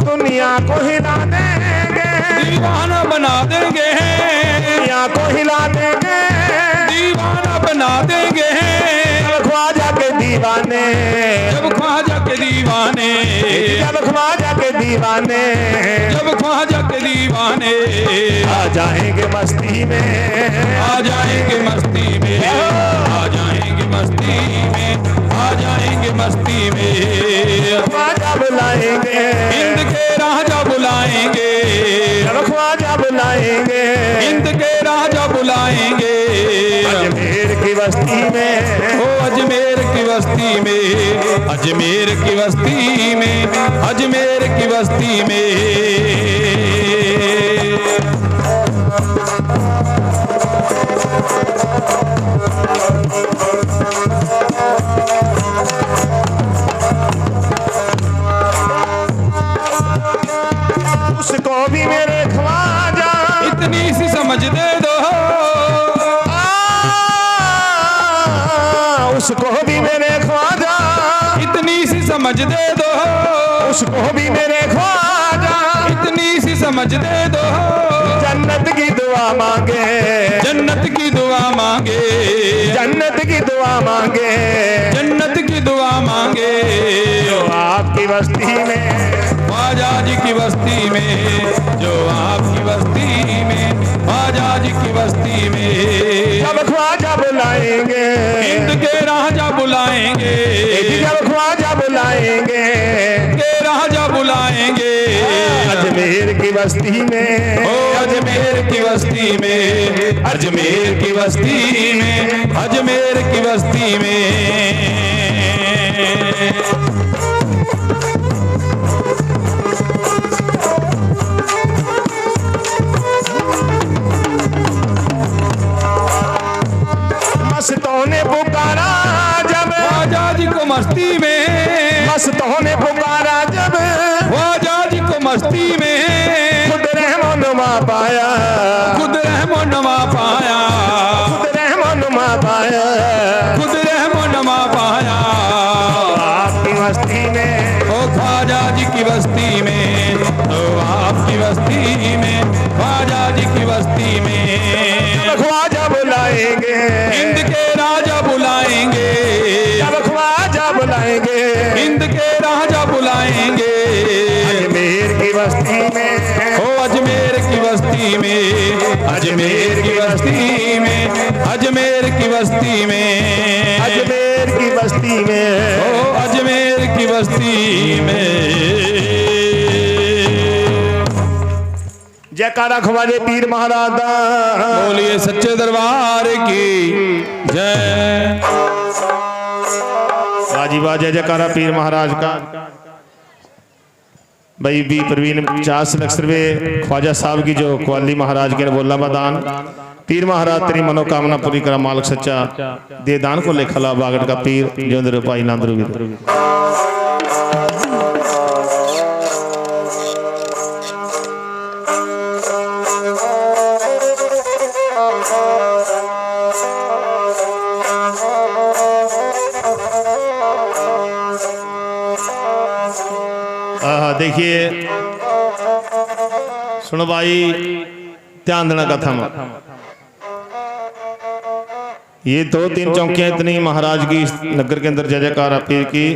दुनिया को हिला देंगे, दीवाना बना देंगे, दुनिया को हिला देंगे, दीवाना बना देंगे, जब ख्वाजा के दीवाने, जब ख्वाजा के दीवाने, जब ख्वाजा के दीवाने, जब ख्वाजा के दीवाने आ जाएंगे मस्ती में, आ जाएंगे मस्ती में, आ जाएंगे मस्ती में, आ जाएंगे मस्ती में। ख्वाजा बुलाएंगे, हिंद के राजा बुलाएंगे, जब ख्वाजा बुलाएंगे, हिंद के राजा बुलाएंगे, अजमेर की बस्ती में, ओ अजमेर की बस्ती में, अजमेर की बस्ती में, अजमेर की बस्ती में। उसको भी मेरे ख्वाजा इतनी सी समझ दे दो, उसको भी मेरे ख्वाजा, इतनी सी समझ दे दो, उसको भी मेरे ख्वाजा, इतनी सी समझ दे दो, जन्नत की दुआ मांगे, जन्नत की दुआ मांगे, जन्नत की दुआ मांगे, जन्नत की दुआ मांगे। जो आपकी बस्ती में, ख्वाजा जी की बस्ती में, जो आपकी बस्ती में, ख्वाजा जी की बस्ती में। जब ख्वाजा बुलाएंगे, हिंद के राजा बुलाएंगे, जब ख्वाजा बुलाएंगे, के राजा बुलाएंगे, अजमेर की बस्ती में, ओ अजमेर की बस्ती में, अजमेर की बस्ती में, अजमेर की बस्ती में। मस्तों ने पुकारा जब, ख्वाजा जी को मस्ती में, मस्तों ने पुकारा जब, ख्वाजा जी को मस्ती में, खुद रहमनुमा पाया, खुद रहमनुमा पाया, खुद रहमनुमा पाया, खुद रहमनुमा पाया। आपकी बस्ती में, ओ ख्वाजा जी की बस्ती में, ओ आपकी बस्ती में, ख्वाजा जी की बस्ती में। जब ख्वाजा बुलाएंगे, हिंद के राजा बुलाएंगे, जब ख्वाजा बुलाएंगे, हिंद के राजा बुलाएंगे, अजमेर की बस्ती में, ओ अजमेर की बस्ती में, अजमेर की बस्ती में, अजमेर की बस्ती में, अजमेर की बस्ती में, ओ अजमेर की बस्ती में। जयकारा ख्वाजे पीर महाराज दा, बोलिए सच्चे दरबार की जय। बाजी बाजा जयकारा पीर महाराज का। भाई बी प्रवीण 50 लाख रुपये ख्वाजा साहब की जो कवाली महाराज के बोला बदान। पीर महाराज तेरी मनोकामना पूरी करा मालिक सच्चा दे दान को लेखला बागड़ का पीर जो भाई नांदरू भी। देखिए सुनो भाई ध्यान देना कथा में। ये 2-3 चौकियां इतनी महाराज की नगर के अंदर जय जयकार पीर की।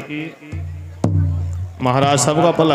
महाराज सबका भला